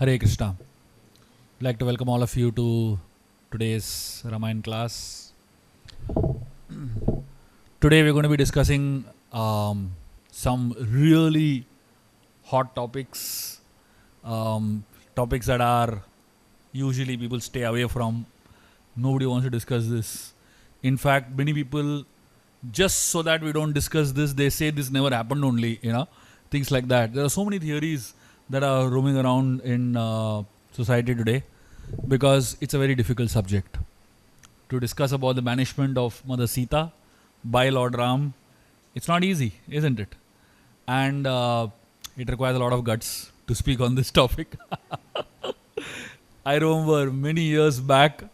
Hare Krishna. I'd like to welcome all of you to today's Ramayan class. Today we're going to be discussing some really hot topics, topics that are usually people stay away from. Nobody wants to discuss this. In fact, many people, just so that we don't discuss this, they say this never happened only, things like that. There are so many theories that are roaming around in society today because it's a very difficult subject. To discuss about the banishment of Mother Sita by Lord Ram, it's not easy, isn't it? And it requires a lot of guts to speak on this topic. I remember many years back,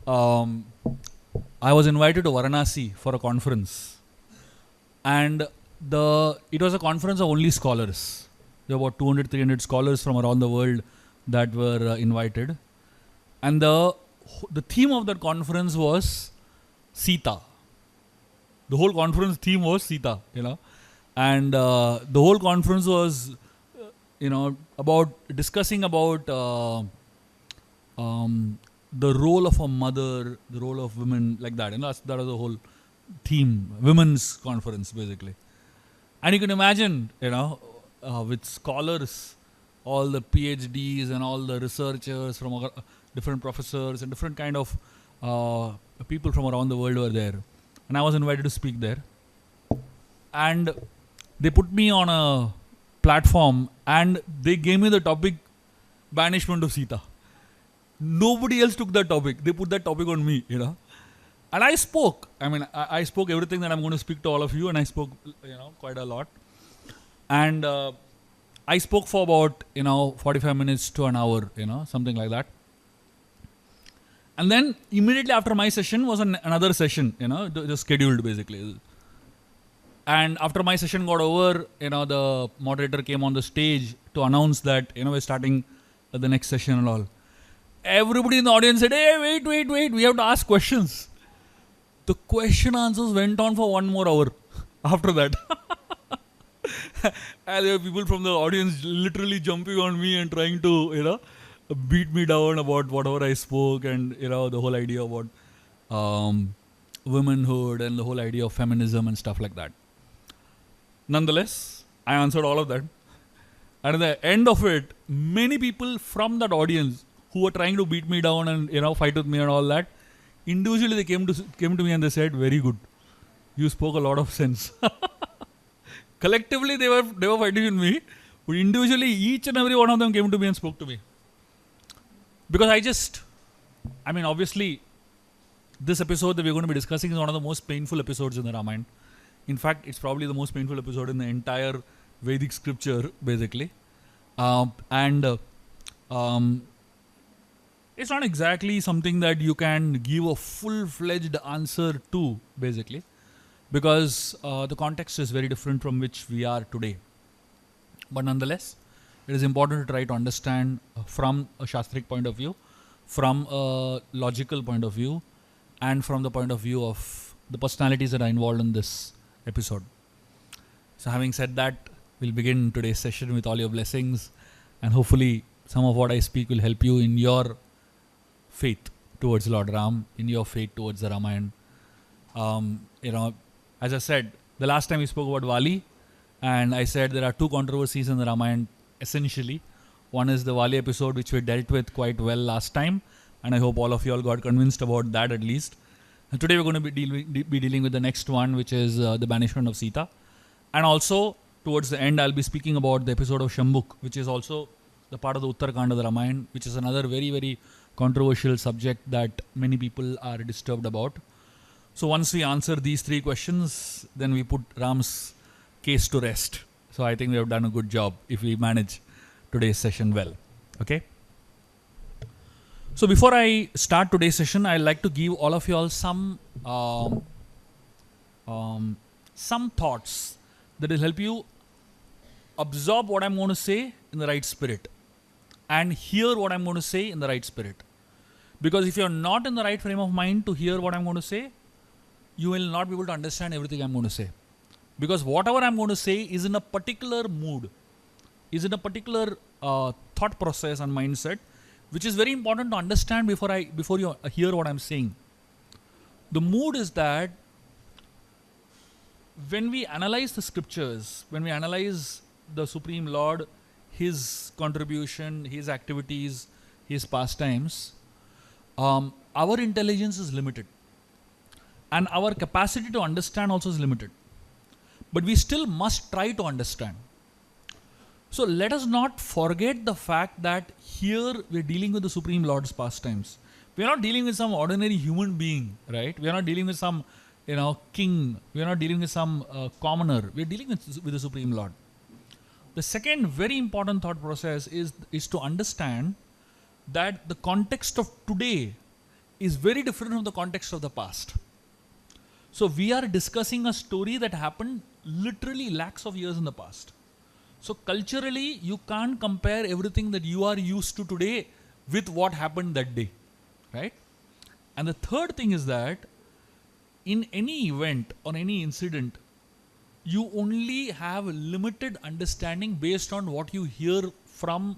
I was invited to Varanasi for a conference, and it was a conference of only scholars. There were about 200-300 scholars from around the world that were invited, and the theme of that conference was Sita. The whole conference theme was Sita, and the whole conference was, about discussing about the role of a mother, the role of women, like that. That was the whole theme, women's conference, basically. And you can imagine, with scholars, all the PhDs and all the researchers from different professors and different kind of people from around the world were there. And I was invited to speak there. And they put me on a platform and they gave me the topic, banishment of Sita. Nobody else took that topic. They put that topic on me, And I spoke. I spoke everything that I'm going to speak to all of you, and I spoke, quite a lot. And I spoke for about, 45 minutes to an hour, something like that. And then immediately after my session was another session, just scheduled basically. And after my session got over, the moderator came on the stage to announce that, we're starting the next session and all. Everybody in the audience said, hey, wait, we have to ask questions. The question answers went on for 1 more hour after that. And there were people from the audience literally jumping on me and trying to, beat me down about whatever I spoke, and, the whole idea about womanhood and the whole idea of feminism and stuff like that. Nonetheless, I answered all of that. And at the end of it, many people from that audience who were trying to beat me down and fight with me and all that, individually they came to me and they said, very good, you spoke a lot of sense. Collectively they were fighting with me, but individually each and every one of them came to me and spoke to me. Because obviously this episode that we're going to be discussing is one of the most painful episodes in the Ramayana. In fact, it's probably the most painful episode in the entire Vedic scripture, basically. It's not exactly something that you can give a full-fledged answer to, basically, because the context is very different from which we are today. But nonetheless, it is important to try to understand from a Shastric point of view, from a logical point of view, and from the point of view of the personalities that are involved in this episode. So having said that, we'll begin today's session with all your blessings, and hopefully some of what I speak will help you in your faith towards Lord Ram, in your faith towards the Ramayan. As I said, the last time we spoke about Vali, and I said there are 2 controversies in the Ramayan essentially. One is the Vali episode, which we dealt with quite well last time, and I hope all of you all got convinced about that at least. And today we're going to be dealing with the next one, which is the banishment of Sita. And also, towards the end, I'll be speaking about the episode of Shambhuk, which is also the part of the Uttarakanda of the Ramayana, which is another very, very controversial subject that many people are disturbed about. So once we answer these 3 questions, then we put Ram's case to rest. So I think we have done a good job if we manage today's session well. Okay? So before I start today's session, I'd like to give all of you all some thoughts that will help you absorb what I'm going to say in the right spirit and hear what I'm going to say in the right spirit. Because if you're not in the right frame of mind to hear what I'm going to say, you will not be able to understand everything I'm going to say. Because whatever I'm going to say is in a particular mood, is in a particular thought process and mindset, which is very important to understand before you hear what I'm saying. The mood is that when we analyze the scriptures, when we analyze the Supreme Lord, His contribution, His activities, His pastimes, our intelligence is limited. And our capacity to understand also is limited. But we still must try to understand. So let us not forget the fact that here we are dealing with the Supreme Lord's pastimes. We are not dealing with some ordinary human being, right? We are not dealing with some, king. We are not dealing with some commoner. We are dealing with the Supreme Lord. The second very important thought process is to understand that the context of today is very different from the context of the past. So we are discussing a story that happened literally lakhs of years in the past. So culturally, you can't compare everything that you are used to today with what happened that day, right? And the third thing is that in any event or any incident, you only have limited understanding based on what you hear from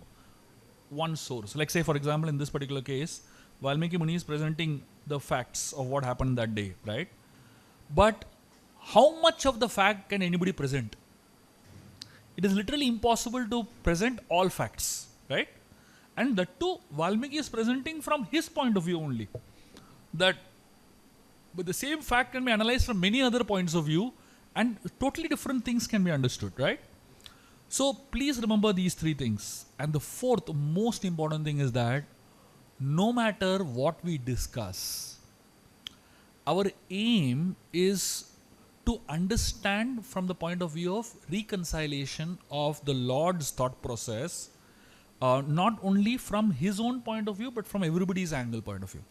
one source. Like say, for example, in this particular case, Valmiki Muni is presenting the facts of what happened that day, right? But how much of the fact can anybody present? It is literally impossible to present all facts, right? And that too, Valmiki is presenting from his point of view only. But the same fact can be analyzed from many other points of view and totally different things can be understood, right? So please remember these three things. And the fourth most important thing is that no matter what we discuss, our aim is to understand from the point of view of reconciliation of the Lord's thought process, not only from His own point of view, but from everybody's angle point of view.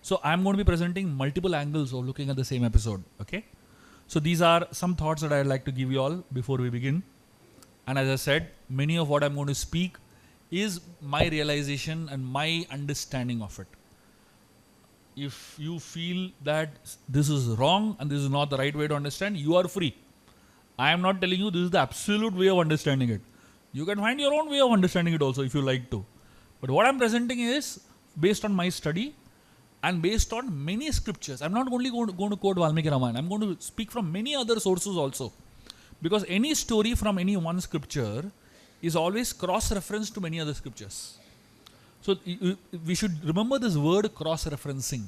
So I'm going to be presenting multiple angles of looking at the same episode, okay? So these are some thoughts that I'd like to give you all before we begin. And as I said, many of what I'm going to speak is my realization and my understanding of it. If you feel that this is wrong and this is not the right way to understand, you are free. I am not telling you this is the absolute way of understanding it. You can find your own way of understanding it also if you like to. But what I'm presenting is based on my study and based on many scriptures. I'm not only going to quote Valmiki Ramayana. I'm going to speak from many other sources also. Because any story from any one scripture is always cross-referenced to many other scriptures. So we should remember this word cross-referencing.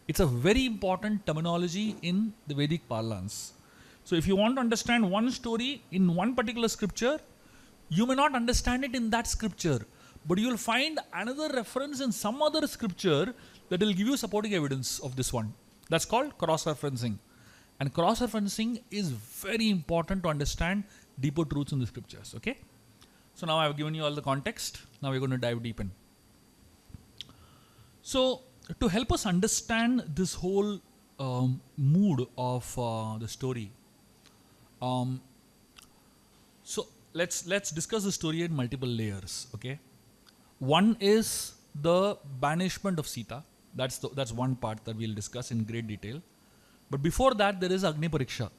It's a very important terminology in the Vedic parlance. So if you want to understand one story in one particular scripture, you may not understand it in that scripture, but you will find another reference in some other scripture that will give you supporting evidence of this one. That's called cross-referencing. And cross-referencing is very important to understand deeper truths in the scriptures. Okay? So now I've given you all the context. Now we're going to dive deep in. So to help us understand this whole mood of the story, so let's discuss the story in multiple layers. Okay, one is the banishment of Sita. That's one part that we'll discuss in great detail. But before that, there is Agni Pariksha,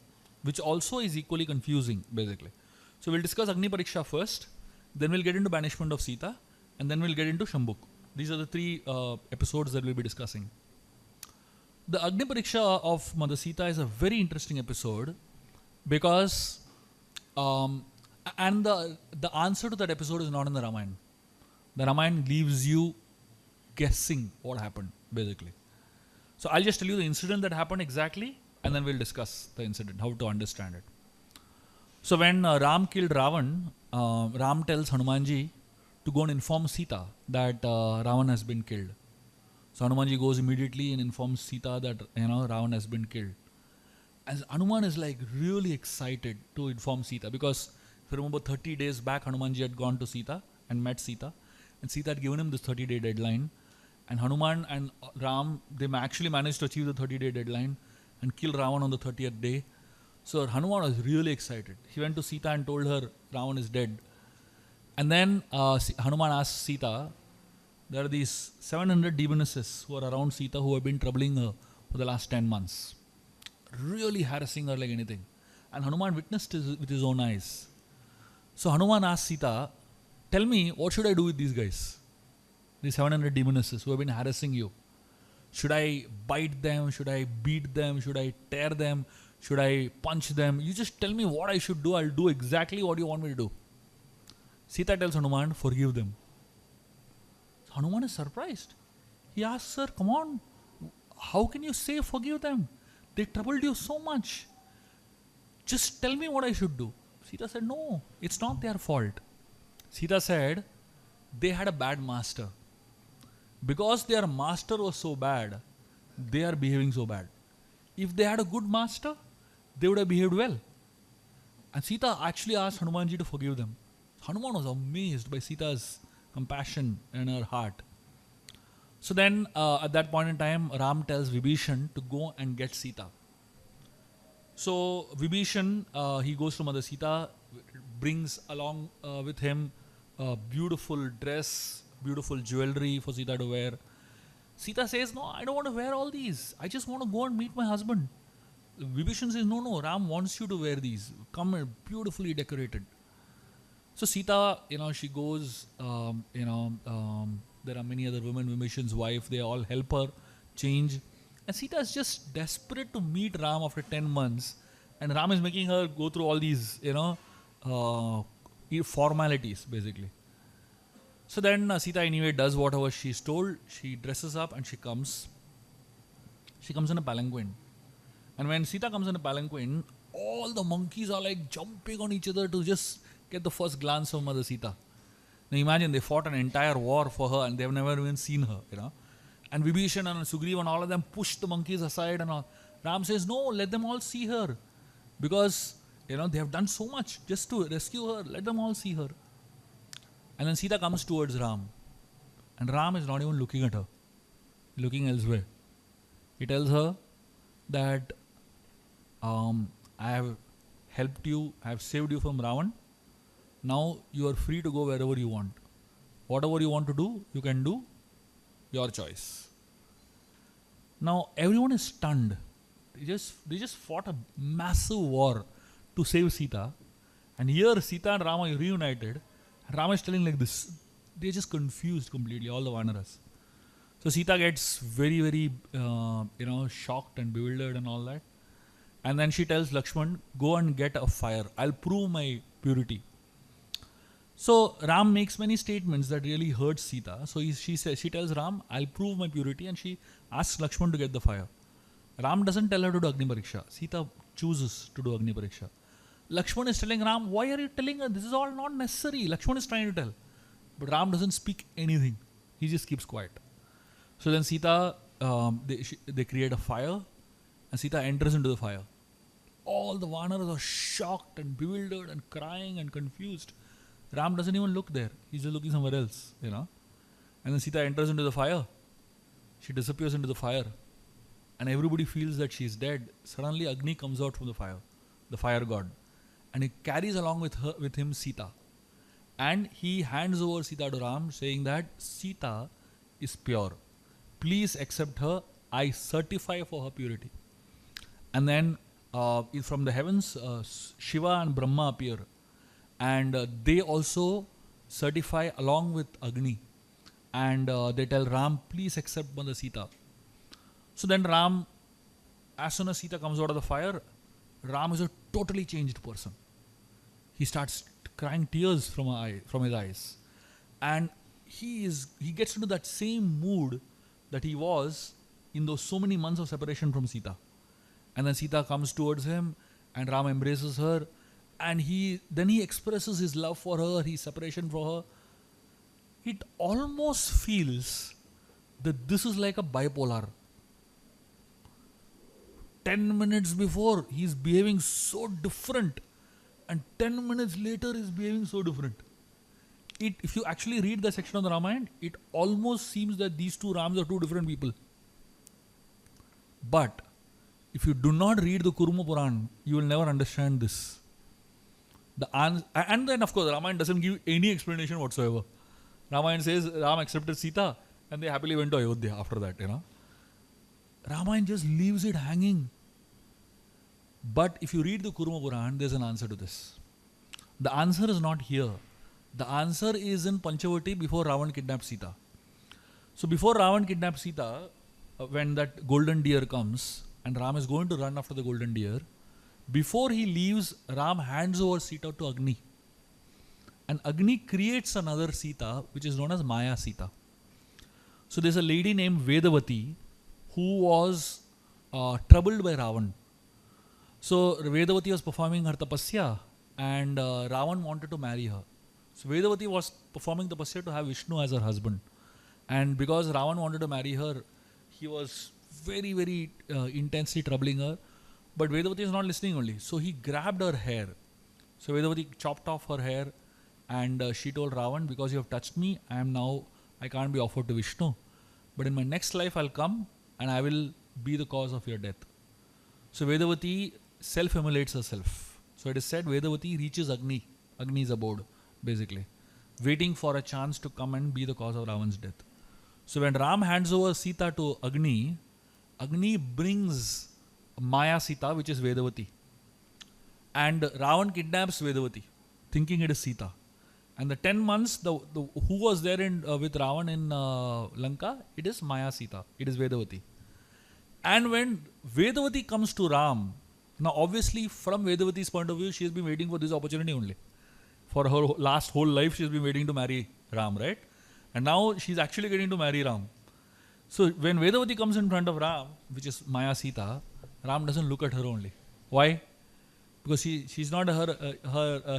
which also is equally confusing, basically. So we'll discuss Agni Pariksha first, then we'll get into banishment of Sita, and then we'll get into Shambhu. These are the three episodes that we'll be discussing. The Agni Pariksha of Mother Sita is a very interesting episode because, and the answer to that episode is not in the Ramayan. The Ramayan leaves you guessing what happened, basically. So I'll just tell you the incident that happened exactly, and then we'll discuss the incident, how to understand it. So when Ram killed Ravan, Ram tells Hanumanji to go and inform Sita that Ravan has been killed. So Hanumanji goes immediately and informs Sita that Ravan has been killed. And Hanuman is like really excited to inform Sita because if you remember 30 days back, Hanumanji had gone to Sita and met Sita, and Sita had given him this 30-day deadline. And Hanuman and Ram, they actually managed to achieve the 30-day deadline and kill Ravan on the 30th day. So Hanuman was really excited. He went to Sita and told her Ravan is dead. And then Hanuman asked Sita, there are these 700 demonesses who are around Sita who have been troubling her for the last 10 months. Really harassing her like anything. And Hanuman witnessed it with his own eyes. So Hanuman asked Sita, tell me, what should I do with these guys? These 700 demonesses who have been harassing you. Should I bite them? Should I beat them? Should I tear them? Should I punch them? You just tell me what I should do. I'll do exactly what you want me to do. Sita tells Hanuman, forgive them. So Hanuman is surprised. He asks her, come on, how can you say forgive them? They troubled you so much. Just tell me what I should do. Sita said, no, it's not their fault. Sita said, they had a bad master. Because their master was so bad, they are behaving so bad. If they had a good master, they would have behaved well. And Sita actually asked Hanumanji to forgive them. Hanuman was amazed by Sita's compassion in her heart. So then, at that point in time, Ram tells Vibhishan to go and get Sita. So Vibhishan, he goes to Mother Sita, brings along with him a beautiful dress, beautiful jewelry for Sita to wear. Sita says, no, I don't want to wear all these. I just want to go and meet my husband. Vibhishan says, no, Ram wants you to wear these. Come beautifully decorated. So Sita, she goes, there are many other women, Vibhishan's wife, they all help her change. And Sita is just desperate to meet Ram after 10 months. And Ram is making her go through all these, formalities, basically. So then Sita anyway does whatever she's told. She dresses up and she comes. She comes in a palanquin. And when Sita comes in a palanquin, all the monkeys are like jumping on each other to just get the first glance of Mother Sita. Now imagine they fought an entire war for her and they've never even seen her, And Vibhishan and Sugriva and all of them pushed the monkeys aside and all. Ram says, no, let them all see her. Because, they have done so much just to rescue her. Let them all see her. And then Sita comes towards Ram. And Ram is not even looking at her. Looking elsewhere. He tells her that I have helped you, I have saved you from Ravan. Now you are free to go wherever you want. Whatever you want to do, you can do. Your choice. Now everyone is stunned. They just fought a massive war to save Sita. And here Sita and Rama are reunited. Rama is telling like this. They're just confused completely, all the Vanaras. So Sita gets very, very, shocked and bewildered and all that. And then she tells Lakshman, go and get a fire. I'll prove my purity. So Ram makes many statements that really hurt Sita. So she tells Ram, I'll prove my purity. And she asks Lakshman to get the fire. Ram doesn't tell her to do Agni Pariksha. Sita chooses to do Agni Pariksha. Lakshman is telling Ram, why are you telling her? This is all not necessary. Lakshman is trying to tell. But Ram doesn't speak anything. He just keeps quiet. So then Sita, they create a fire. And Sita enters into the fire. All the Vanaras are shocked and bewildered and crying and confused. Ram doesn't even look there. He's just looking somewhere else, And then Sita enters into the fire. She disappears into the fire. And everybody feels that she's dead. Suddenly Agni comes out from the fire god. And he carries along with him Sita. And he hands over Sita to Ram, saying that Sita is pure. Please accept her. I certify for her purity. And then from the heavens, Shiva and Brahma appear. And they also certify along with Agni. And they tell Ram, please accept Mother Sita. So then Ram, as soon as Sita comes out of the fire, Ram is a totally changed person. He starts crying tears from his eyes. And he gets into that same mood that he was in those so many months of separation from Sita. And then Sita comes towards him and Ram embraces her. And then he expresses his love for her, his separation for her. It almost feels that this is like a bipolar. 10 minutes before, he's behaving so different. And 10 minutes later, he's behaving so different. If you actually read the section of the Ramayan, it almost seems that these two Rams are two different people. But if you do not read the Kurma Puran, you will never understand this. And then, of course, Ramayan doesn't give any explanation whatsoever. Ramayan says Ram accepted Sita and they happily went to Ayodhya after that, Ramayan just leaves it hanging. But if you read the Kurma Puran, there's an answer to this. The answer is not here. The answer is in Panchavati before Ravan kidnapped Sita. So before Ravan kidnaps Sita, when that golden deer comes and Ram is going to run after the golden deer, before he leaves, Ram hands over Sita to Agni. And Agni creates another Sita, which is known as Maya Sita. So there's a lady named Vedavati who was troubled by Ravan. So Vedavati was performing her tapasya and Ravan wanted to marry her. So Vedavati was performing tapasya to have Vishnu as her husband. And because Ravan wanted to marry her, he was very, very intensely troubling her. But Vedavati is not listening only. So he grabbed her hair. So Vedavati chopped off her hair and she told Ravan, because you have touched me, I can't be offered to Vishnu. But in my next life I'll come and I will be the cause of your death. So Vedavati self-immolates herself. So it is said Vedavati reaches Agni's abode, basically, waiting for a chance to come and be the cause of Ravan's death. So when Ram hands over Sita to Agni, Agni brings Maya Sita, which is Vedavati. And Ravan kidnaps Vedavati, thinking it is Sita. And the 10 months, who was there with Ravan in Lanka, it is Maya Sita, it is Vedavati. And when Vedavati comes to Ram, now obviously from Vedavati's point of view, she has been waiting for this opportunity only. For her whole life, she has been waiting to marry Ram, right? And now she's actually getting to marry Ram. So when Vedavati comes in front of Ram, which is Maya Sita, Ram doesn't look at her only. Why? Because she's not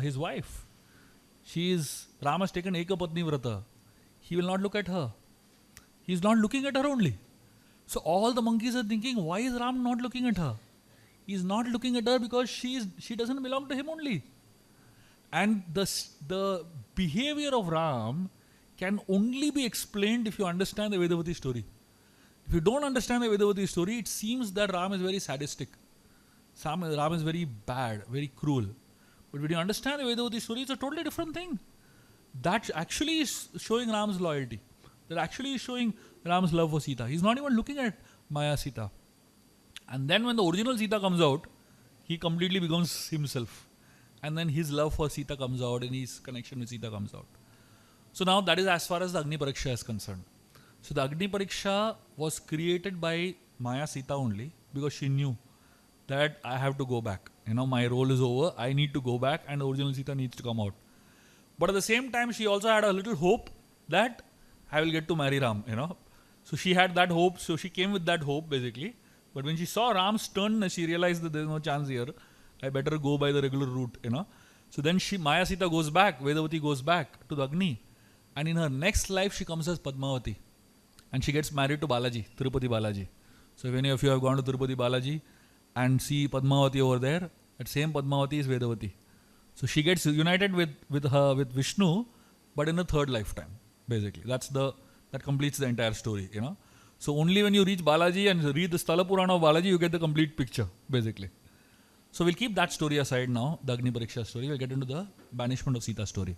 his wife. Ram has taken Ekapatni Vrata. He will not look at her. He's not looking at her only. So all the monkeys are thinking, why is Ram not looking at her? He's not looking at her because she doesn't belong to him only. And the behavior of Ram can only be explained if you understand the Vedavati story. If you don't understand the Vedavati story, it seems that Ram is very sadistic. Ram is very bad, very cruel. But when you understand the Vedavati story, it's a totally different thing. That actually is showing Ram's loyalty. That actually is showing Ram's love for Sita. He's not even looking at Maya Sita. And then when the original Sita comes out, he completely becomes himself. And then his love for Sita comes out and his connection with Sita comes out. So now that is as far as the Agni Pariksha is concerned. So the Agni Pariksha was created by Maya Sita only because she knew that I have to go back. My role is over. I need to go back and the original Sita needs to come out. But at the same time, she also had a little hope that I will get to marry Ram, So she had that hope. So she came with that hope basically. But when she saw Ram's sternness, she realized that there is no chance here. I better go by the regular route, So then Maya Sita goes back. Vedavati goes back to the Agni. And in her next life, she comes as Padmavati. And she gets married to Balaji, Tirupati Balaji. So if any of you have gone to Tirupati Balaji and see Padmavati over there, that same Padmavati is Vedavati. So she gets united with Vishnu, but in a third lifetime, basically. That completes the entire story, So only when you reach Balaji and read the Sthala Purana of Balaji, you get the complete picture, basically. So we'll keep that story aside now, the Agni Pariksha story. We'll get into the banishment of Sita story.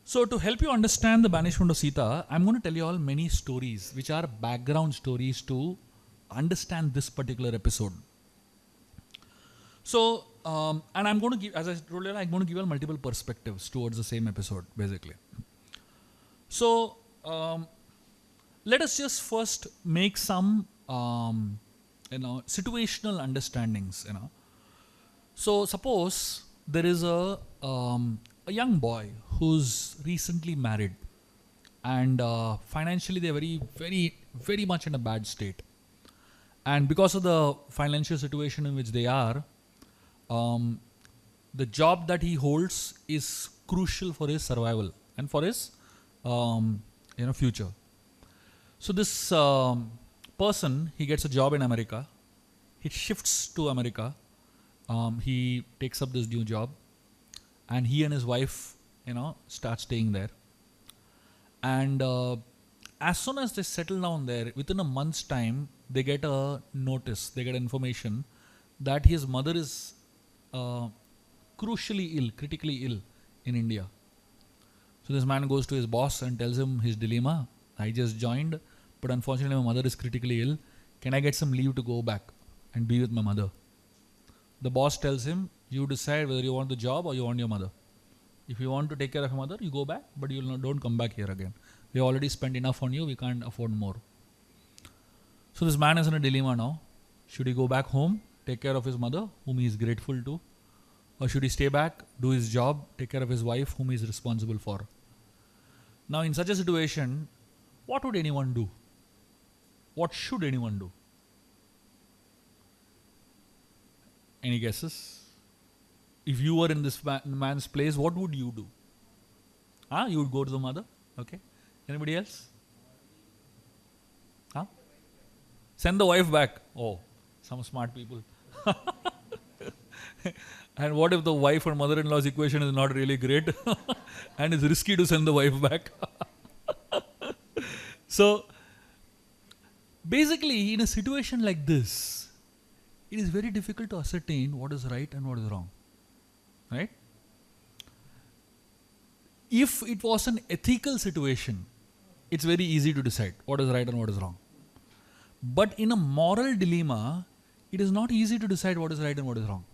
So to help you understand the banishment of Sita, I'm going to tell you all many stories, which are background stories to understand this particular episode. So, and I'm going to give, as I told you, I'm going to give you all multiple perspectives towards the same episode, basically. So, let us just first make some, situational understandings, So, suppose there is a young boy who's recently married and financially they're very, very, very much in a bad state. And because of the financial situation in which they are, the job that he holds is crucial for his survival and for his future. So this person, he gets a job in America. He shifts to America. He takes up this new job. And he and his wife, start staying there. And as soon as they settle down there, within a month's time, they get a notice, they get information that his mother is critically ill in India. So this man goes to his boss and tells him his dilemma. I just joined, but unfortunately my mother is critically ill. Can I get some leave to go back and be with my mother? The boss tells him, you decide whether you want the job or you want your mother. If you want to take care of your mother, you go back, but don't come back here again. We already spent enough on you, we can't afford more. So this man is in a dilemma now. Should he go back home, take care of his mother, whom he is grateful to? Or should he stay back, do his job, take care of his wife, whom he is responsible for? Now in such a situation, what would anyone do? What should anyone do? Any guesses? If you were in this man's place, what would you do? You would go to the mother? Okay. Anybody else? Send the wife back. Oh, some smart people. And what if the wife or mother-in-law's equation is not really great and it's risky to send the wife back? So, basically, in a situation like this, it is very difficult to ascertain what is right and what is wrong. Right? If it was an ethical situation, it's very easy to decide what is right and what is wrong. But in a moral dilemma, it is not easy to decide what is right and what is wrong.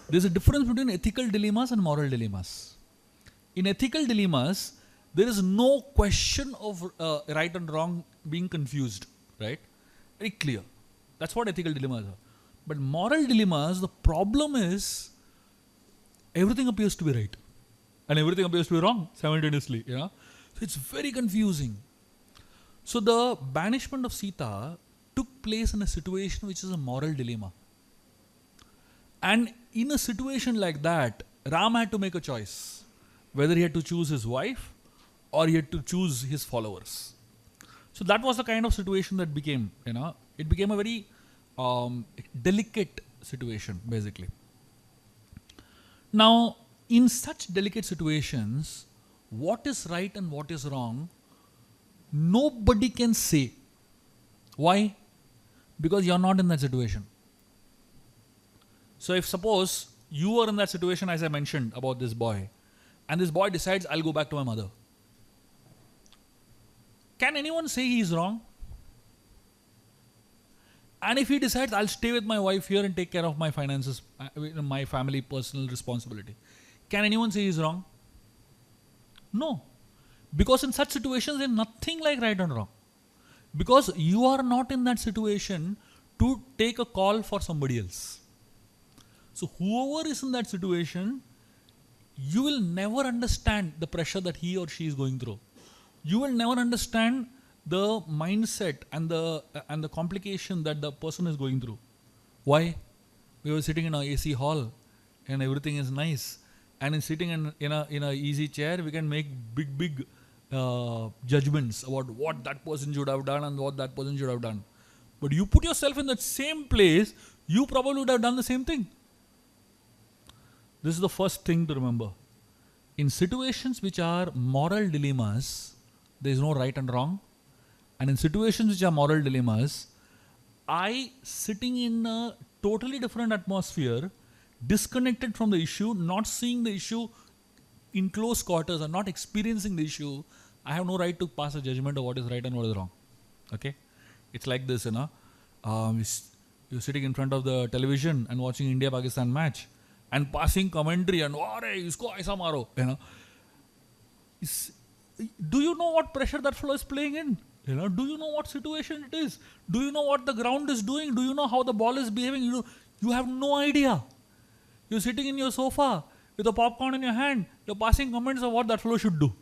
There is a difference between ethical dilemmas and moral dilemmas. In ethical dilemmas, there is no question of right and wrong being confused. Right? Very clear. That's what ethical dilemmas are. But moral dilemmas, the problem is everything appears to be right and everything appears to be wrong simultaneously. So it's very confusing. So the banishment of Sita took place in a situation which is a moral dilemma. And in a situation like that, Ram had to make a choice, whether he had to choose his wife or he had to choose his followers. So that was the kind of situation that became, it became a very delicate situation, basically. Now, in such delicate situations, what is right and what is wrong, nobody can say. Why? Because you're not in that situation. So if suppose you were in that situation, as I mentioned about this boy, and this boy decides, I'll go back to my mother. Can anyone say he is wrong? And if he decides, I'll stay with my wife here and take care of my finances, my family, personal responsibility. Can anyone say he's wrong? No. Because in such situations, there's nothing like right and wrong. Because you are not in that situation to take a call for somebody else. So whoever is in that situation, you will never understand the pressure that he or she is going through. You will never understand the mindset and the complication that the person is going through. Why? We were sitting in an AC hall and everything is nice. And in sitting in a easy chair, we can make big judgments about what that person should have done and what that person should have done. But you put yourself in that same place, you probably would have done the same thing. This is the first thing to remember. In situations which are moral dilemmas, there is no right and wrong. And in situations which are moral dilemmas, I, sitting in a totally different atmosphere, disconnected from the issue, not seeing the issue in close quarters and not experiencing the issue, I have no right to pass a judgment of what is right and what is wrong. Okay? It's like this, you're sitting in front of the television and watching India-Pakistan match and passing commentary and, isko aisa maro, do you know what pressure that fellow is playing in? Do you know what situation it is? Do you know what the ground is doing? Do you know how the ball is behaving? You have no idea. You're sitting in your sofa with a popcorn in your hand. You're passing comments of what that fellow should do.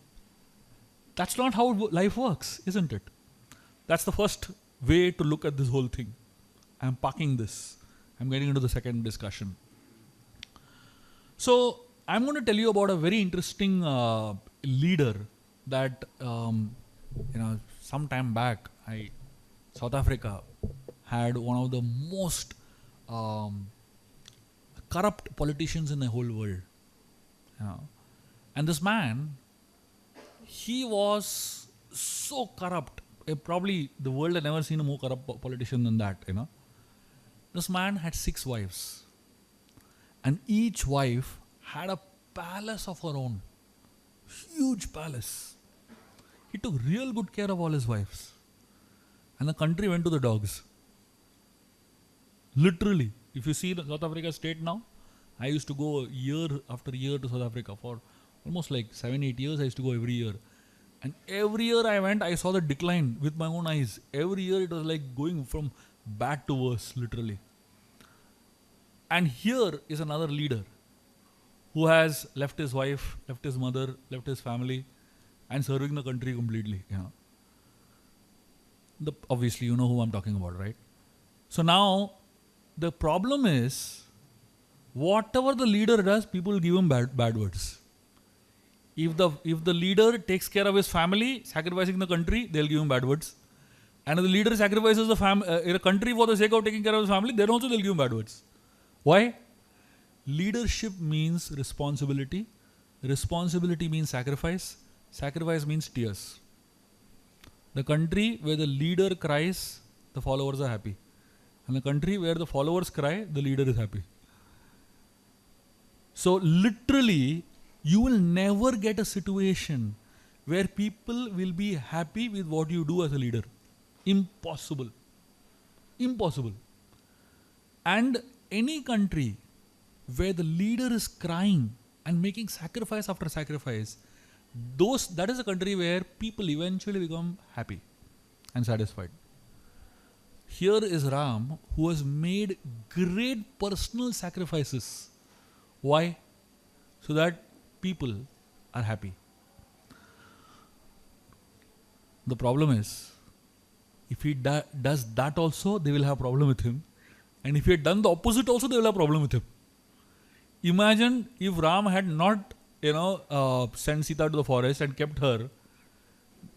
That's not how life works, isn't it? That's the first way to look at this whole thing. I'm parking this. I'm getting into the second discussion. So, I'm going to tell you about a very interesting leader that, some time back, South Africa had one of the most corrupt politicians in the whole world. And this man, he was so corrupt. Probably the world had never seen a more corrupt politician than that. This man had 6 wives. And each wife had a palace of her own. Huge palace. He took real good care of all his wives. And the country went to the dogs. Literally. If you see the South Africa state now, I used to go year after year to South Africa for almost like 7-8 years I used to go every year. And every year I went, I saw the decline with my own eyes. Every year it was like going from bad to worse, literally. And here is another leader who has left his wife, left his mother, left his family, and serving the country completely. Obviously, you know who I'm talking about, right? So now the problem is, whatever the leader does, people give him bad words. If the leader takes care of his family, sacrificing the country, they'll give him bad words. And if the leader sacrifices the country for the sake of taking care of his family, then also they'll give him bad words. Why? Leadership means responsibility. Responsibility means sacrifice. Sacrifice means tears. The country where the leader cries, the followers are happy. And the country where the followers cry, the leader is happy. So literally, you will never get a situation where people will be happy with what you do as a leader. Impossible. Impossible. And any country where the leader is crying and making sacrifice after sacrifice, that is a country where people eventually become happy and satisfied. Here is Ram, who has made great personal sacrifices. Why? So that people are happy. The problem is, if he does that also, they will have a problem with him. And if he had done the opposite also, they will have a problem with him. Imagine if Ram had not, sent Sita to the forest and kept her.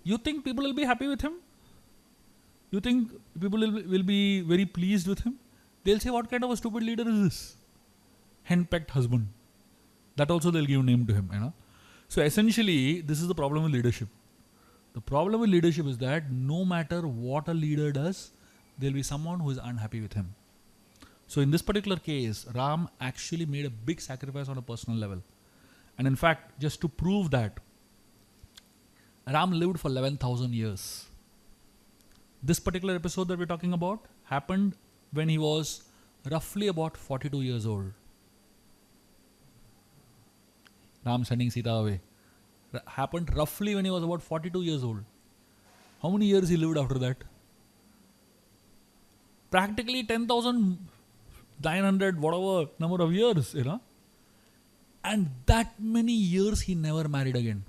You think people will be happy with him? You think people will be very pleased with him? They'll say, what kind of a stupid leader is this? Henpecked husband. That also they'll give a name to him. So essentially, this is the problem with leadership. The problem with leadership is that no matter what a leader does, there will be someone who is unhappy with him. So in this particular case, Ram actually made a big sacrifice on a personal level. And in fact, just to prove that, Ram lived for 11,000 years. This particular episode that we're talking about happened when he was roughly about 42 years old. Ram sending Sita away happened roughly when he was about 42 years old. How many years he lived after that? Practically 10,900 whatever number of years, And that many years he never married again.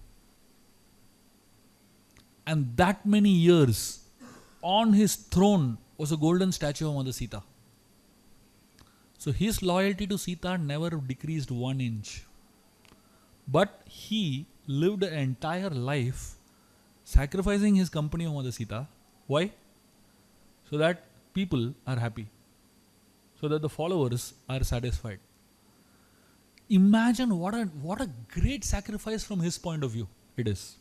And that many years on his throne was a golden statue of Mother Sita. So his loyalty to Sita never decreased 1 inch. But he lived an entire life sacrificing his company of Mother Sita. Why? So that people are happy. So that the followers are satisfied. Imagine what a great sacrifice from his point of view it is.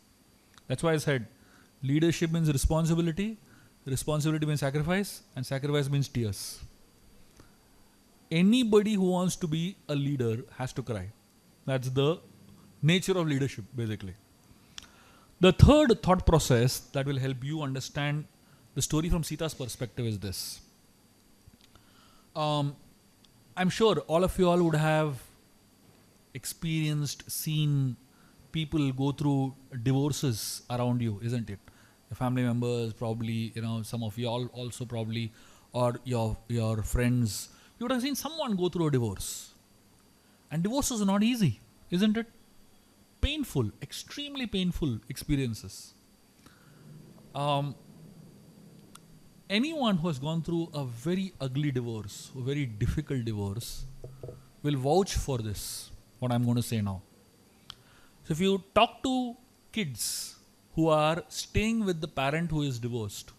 That's why I said leadership means responsibility, responsibility means sacrifice, and sacrifice means tears. Anybody who wants to be a leader has to cry. That's the nature of leadership, basically. The third thought process that will help you understand the story from Sita's perspective is this. I'm sure all of you all would have experienced, seen people go through divorces around you, isn't it? Your family members, probably, some of you all also probably, or your friends. You would have seen someone go through a divorce. And divorce is not easy, isn't it? Painful, extremely painful experiences. Anyone who has gone through a very ugly divorce, a very difficult divorce, will vouch for this, what I'm going to say now. So if you talk to kids who are staying with the parent who is divorced,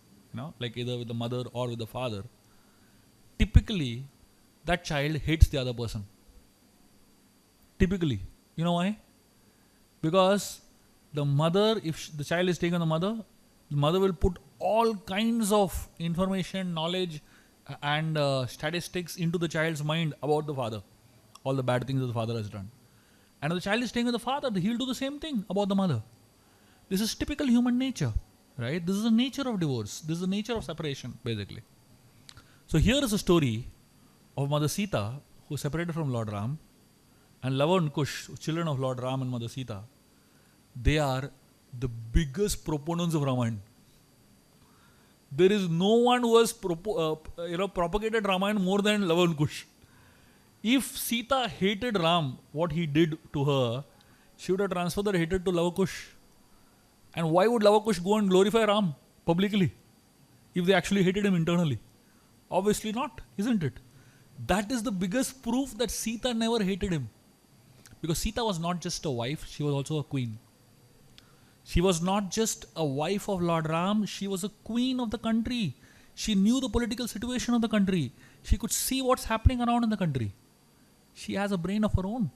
like either with the mother or with the father, typically that child hates the other person. Typically. You know why? Because the mother, if the child is staying with the mother will put all kinds of information, knowledge and statistics into the child's mind about the father. All the bad things that the father has done. And if the child is staying with the father, he'll do the same thing about the mother. This is typical human nature, right? This is the nature of divorce. This is the nature of separation, basically. So here is a story of Mother Sita who separated from Lord Ram. and Lava and Kush, children of Lord Ram and Mother Sita, they are the biggest proponents of Ramayan. There is no one who has propagated Ramayan more than Lava and Kush. If Sita hated Ram, what he did to her, she would have transferred that hatred to Lava Kush. And why would Lava Kush go and glorify Ram publicly if they actually hated him internally? Obviously not, isn't it? That is the biggest proof that Sita never hated him. Because Sita was not just a wife, she was also a queen. She was not just a wife of Lord Ram, she was a queen of the country. She knew the political situation of the country. She could see what's happening around in the country. She has a brain of her own.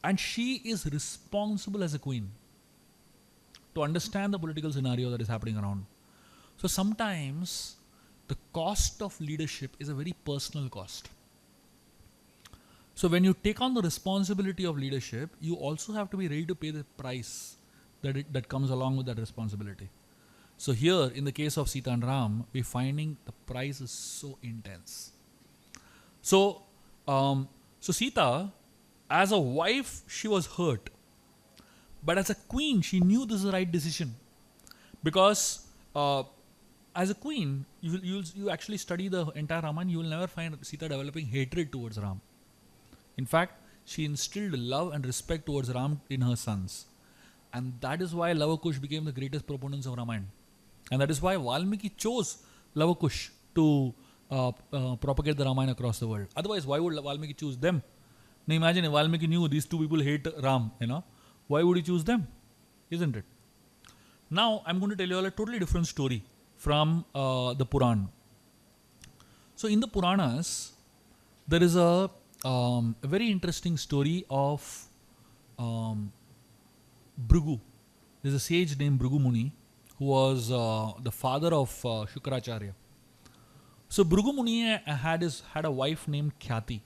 And she is responsible as a queen to understand the political scenario that is happening around. So sometimes the cost of leadership is a very personal cost. So when you take on the responsibility of leadership, you also have to be ready to pay the price that comes along with that responsibility. So here, in the case of Sita and Ram, we're finding the price is so intense. So Sita, as a wife, she was hurt. But as a queen, she knew this is the right decision. Because as a queen, you actually study the entire Ramayana, you will never find Sita developing hatred towards Ram. In fact, she instilled love and respect towards Ram in her sons. And that is why Lava Kush became the greatest proponents of Ramayana. And that is why Valmiki chose Lava Kush to propagate the Ramayana across the world. Otherwise, why would Valmiki choose them? Now imagine if Valmiki knew these two people hate Ram, why would he choose them? Isn't it? Now, I'm going to tell you all a totally different story from the Puran. So in the Puranas, there is a very interesting story of Bhrigu. There's a sage named Bhrigu Muni who was the father of Shukracharya. So Bhrigu Muni had a wife named Khyati.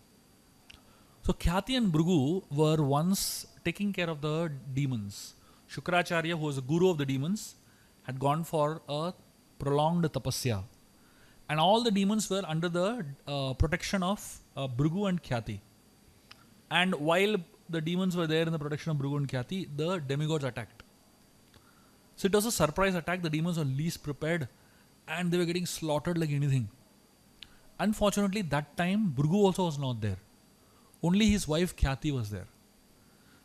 So Khyati and Bhrigu were once taking care of the demons. Shukracharya, who was the guru of the demons, had gone for a prolonged tapasya. And all the demons were under the protection of Bhrigu and Khyati. And while the demons were there in the protection of Bhrigu and Khyati, the demigods attacked. So it was a surprise attack. The demons were least prepared and they were getting slaughtered like anything. Unfortunately, that time Bhrigu also was not there. Only his wife Khyati was there.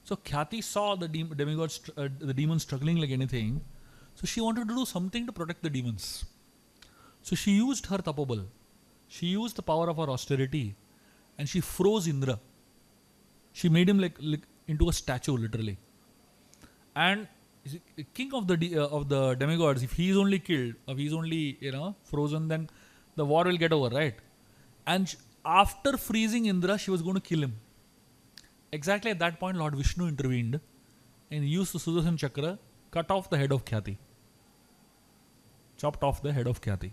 So Khyati saw the demigods, the demons struggling like anything. So she wanted to do something to protect the demons. So she used her tapabal. She used the power of her austerity and she froze Indra. She made him like into a statue, literally. And king of the demigods, if he is only killed, if he is only frozen, then the war will get over, right? And after freezing Indra, she was going to kill him. Exactly at that point, Lord Vishnu intervened and used the Sudarshan Chakra, cut off the head of Khyati. Chopped off the head of Khyati.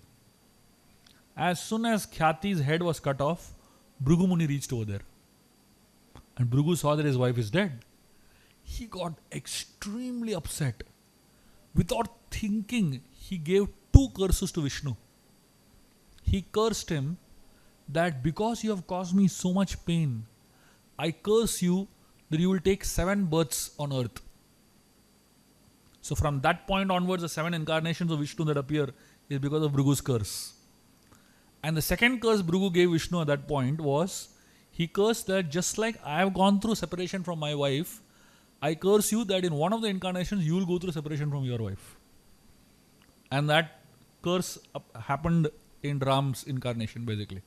As soon as Khyati's head was cut off, Bhrigu Muni reached over there. And Bhrigu saw that his wife is dead. He got extremely upset. Without thinking, he gave 2 curses to Vishnu. He cursed him that because you have caused me so much pain, I curse you that you will take 7 births on earth. So from that point onwards, the 7 incarnations of Vishnu that appear is because of Bhrigu's curse. And the second curse Bhrigu gave Vishnu at that point was, he cursed that just like I have gone through separation from my wife, I curse you that in one of the incarnations you will go through separation from your wife. And that curse happened in Ram's incarnation basically.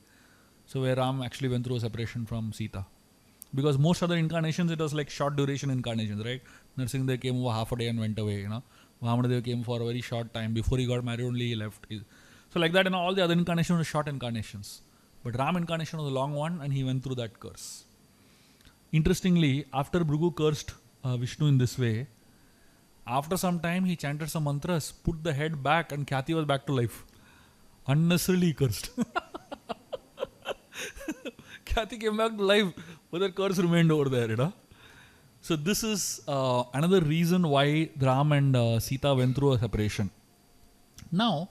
So where Ram actually went through a separation from Sita. Because most other incarnations, it was like short duration incarnations, right? Narsimhadev came over half a day and went away, Vamanadev came for a very short time. Before he got married, only he left. So like that, all the other incarnations were short incarnations. But Ram incarnation was a long one and he went through that curse. Interestingly, after Bhrigu cursed Vishnu in this way, after some time he chanted some mantras, put the head back and Khyati was back to life. Unnecessarily cursed. Khyati came back to life, but the curse remained over there, So this is another reason why Ram and Sita went through a separation. Now,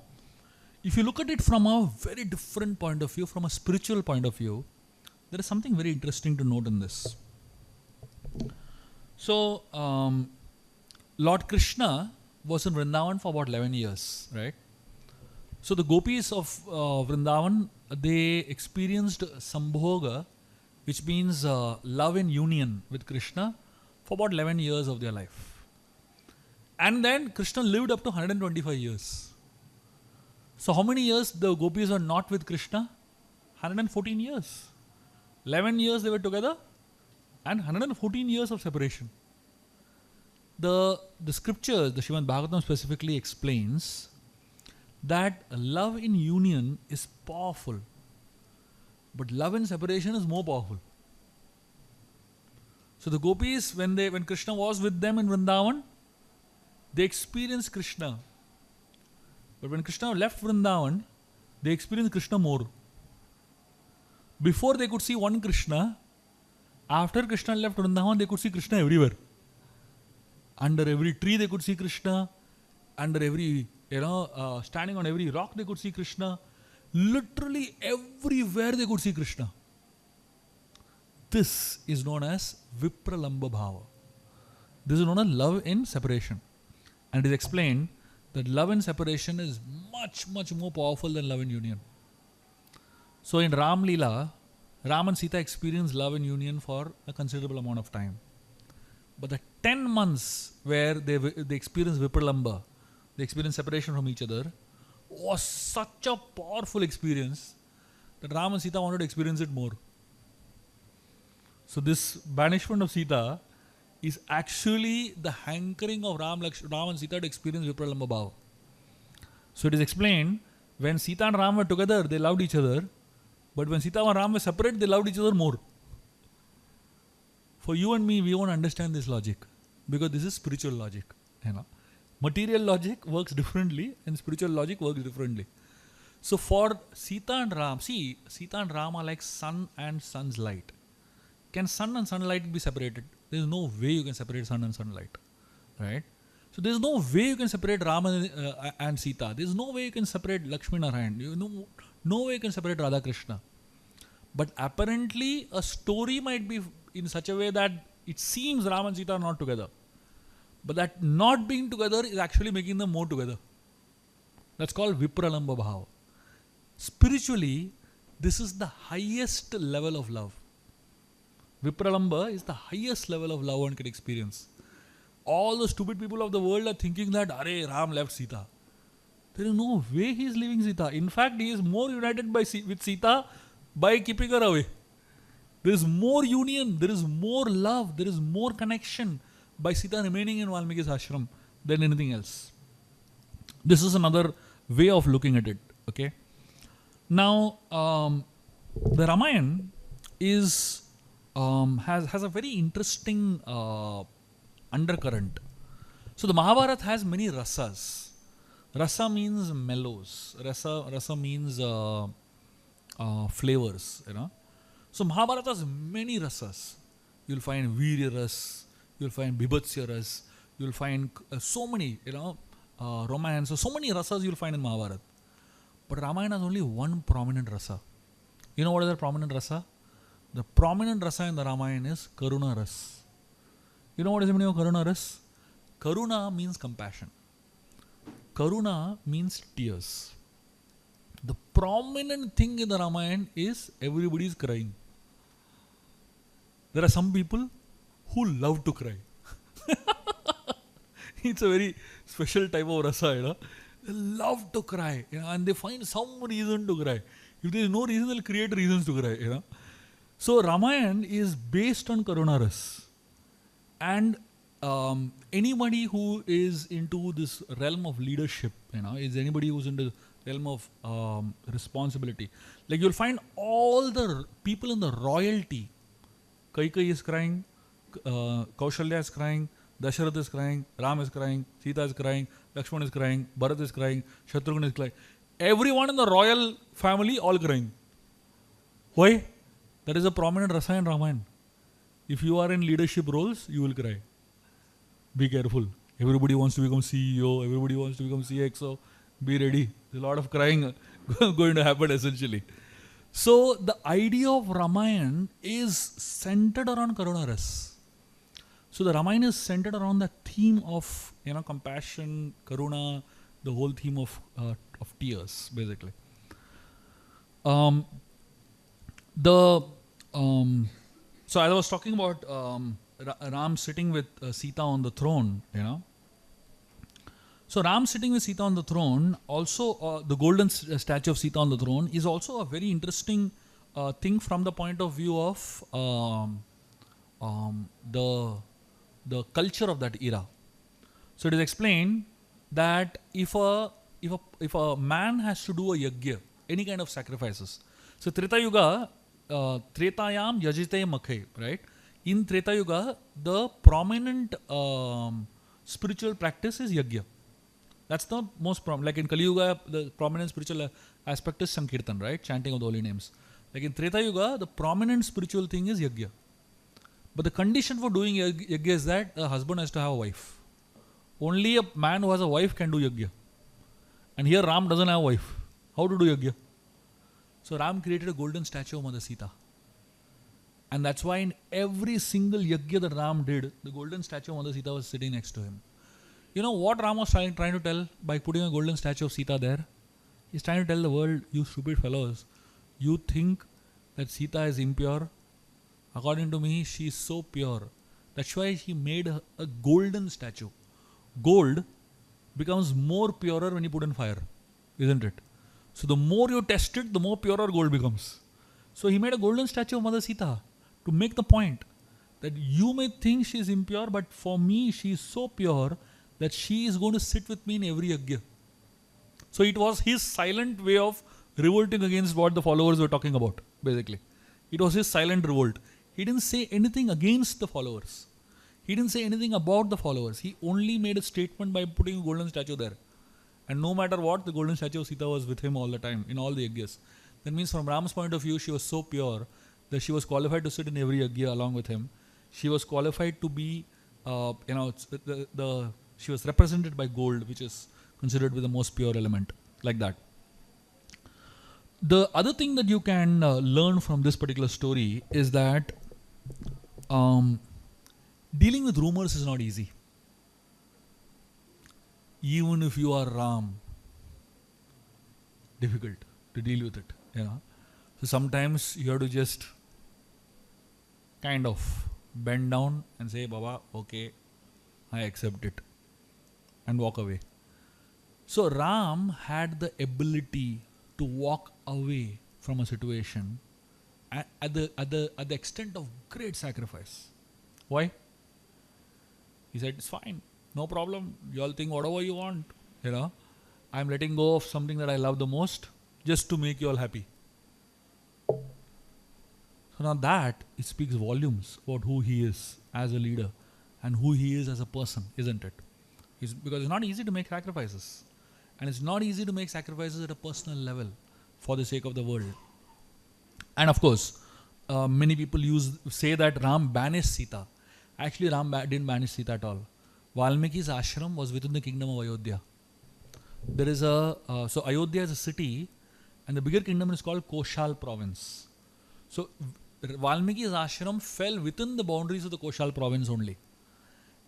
if you look at it from a very different point of view, from a spiritual point of view, there is something very interesting to note in this. So, Lord Krishna was in Vrindavan for about 11 years, right? So the gopis of Vrindavan, they experienced sambhoga, which means love and union with Krishna for about 11 years of their life. And then Krishna lived up to 125 years. So how many years the gopis are not with Krishna? 114 years. 11 years they were together and 114 years of separation. The scriptures, the Srimad Bhagavatam specifically explains that love in union is powerful, but love in separation is more powerful. So the gopis, when Krishna was with them in Vrindavan, they experienced Krishna. But when Krishna left Vrindavan, they experienced Krishna more. Before they could see one Krishna, after Krishna left Vrindavan, they could see Krishna everywhere. Under every tree they could see Krishna. Under every, standing on every rock they could see Krishna. Literally everywhere they could see Krishna. This is known as Vipralamba Bhava. This is known as love in separation. And it is explained that love in separation is much, much more powerful than love in union. So in Ram Leela, Ram and Sita experienced love and union for a considerable amount of time. But the 10 months where they experienced Vipralamba, they experienced separation from each other, was such a powerful experience that Ram and Sita wanted to experience it more. So this banishment of Sita is actually the hankering of Ram and Sita to experience Vipralamba Bhava. So it is explained, when Sita and Ram were together, they loved each other. But when Sita and Ram were separate, they loved each other more. For you and me, we won't understand this logic, because this is spiritual logic. Material logic works differently and spiritual logic works differently. So for Sita and Ram, see, Sita and Ram are like sun and sun's light. Can sun and sunlight be separated? There is no way you can separate sun and sunlight. Right? So there is no way you can separate Ram and Sita. There is no way you can separate Lakshmi Narayan. No way you can separate Radha Krishna. But apparently a story might be in such a way that it seems Ram and Sita are not together. But that not being together is actually making them more together. That's called Vipralamba Bhava. Spiritually, this is the highest level of love. Vipralamba is the highest level of love one can experience. All the stupid people of the world are thinking that Ram left Sita. There is no way he is leaving Sita. In fact, he is more united with Sita by keeping her away. There is more union, there is more love, there is more connection by Sita remaining in Valmiki's ashram than anything else. This is another way of looking at it. Okay. Now, the Ramayan is has a very interesting undercurrent. So the Mahabharata has many rasas. Rasa means mellows. Rasa means flavors. So Mahabharata has many rasas. You'll find Virya ras, you'll find Bibhatsya ras, you'll find so many, romance. So many rasas you'll find in Mahabharata. But Ramayana has only one prominent rasa. You know what is the prominent rasa? The prominent rasa in the Ramayana is Karuna ras. You know what is the meaning of Karuna ras? Karuna means compassion. Karuna means tears. The prominent thing in the Ramayana is everybody is crying. There are some people who love to cry. It's a very special type of rasa, They love to cry, and they find some reason to cry. If there is no reason, they'll create reasons to cry, So Ramayana is based on Karuna ras. And anybody who is into this realm of leadership, is anybody who's into the realm of responsibility. Like you'll find all the people in the royalty. Kaikeyi is crying, Kaushalya is crying, Dasharatha is crying, Ram is crying, Sita is crying, Lakshman is crying, Bharat is crying, Shatrughan is crying. Everyone in the royal family all crying. Why? That is a prominent rasa in Ramayana. If you are in leadership roles, you will cry. Be careful. Everybody wants to become CEO, everybody wants to become CXO. Be ready. There's a lot of crying going to happen essentially. So the idea of Ramayana is centered around Karuna ras. So the Ramayana is centered around the theme of compassion, karuna, the whole theme of tears, basically. The So as I was talking about Ram sitting with Sita on the throne, So Ram sitting with Sita on the throne, also the golden statue of Sita on the throne is also a very interesting thing from the point of view of the culture of that era. So it is explained that if a man has to do a yajna, any kind of sacrifices. So Treta Yuga, Tretayam yajite makhe, right? In Treta Yuga, the prominent spiritual practice is yajna. That's the most prominent. Like in Kali Yuga, the prominent spiritual aspect is Sankirtan, right? Chanting of the holy names. Like in Treta Yuga, the prominent spiritual thing is yajna. But the condition for doing yajna is that a husband has to have a wife. Only a man who has a wife can do yajna. And here Ram doesn't have a wife. How to do yajna? So Ram created a golden statue of Mother Sita. And that's why in every single yajna that Ram did, the golden statue of Mother Sita was sitting next to him. You know what Ram was trying to tell by putting a golden statue of Sita there? He's trying to tell the world, you stupid fellows, you think that Sita is impure? According to me, she is so pure. That's why he made a golden statue. Gold becomes more purer when you put in fire, isn't it? So the more you test it, the more purer gold becomes. So he made a golden statue of Mother Sita to make the point that you may think she is impure, but for me she is so pure that she is going to sit with me in every yajna. So it was his silent way of revolting against what the followers were talking about, basically. It was his silent revolt. He didn't say anything against the followers. He didn't say anything about the followers. He only made a statement by putting a golden statue there. And no matter what, the golden statue of Sita was with him all the time, in all the yajnas. That means from Ram's point of view, she was so pure that she was qualified to sit in every yajna along with him. She was qualified to be, she was represented by gold, which is considered to be the most pure element, like that. The other thing that you can learn from this particular story is that dealing with rumors is not easy. Even if you are Ram, difficult to deal with it. So sometimes you have to just kind of bend down and say, Baba, okay, I accept it, and walk away. So Ram had the ability to walk away from a situation at the extent of great sacrifice. Why? He said, it's fine, no problem. You all think whatever you want. I'm letting go of something that I love the most just to make you all happy. So now that, it speaks volumes about who he is as a leader and who he is as a person, isn't it? Because it's not easy to make sacrifices. And it's not easy to make sacrifices at a personal level for the sake of the world. And of course, many people say that Ram banished Sita. Actually, Ram didn't banish Sita at all. Valmiki's ashram was within the kingdom of Ayodhya. There is so Ayodhya is a city, and the bigger kingdom is called Koshal province. So Valmiki's ashram fell within the boundaries of the Koshal province only.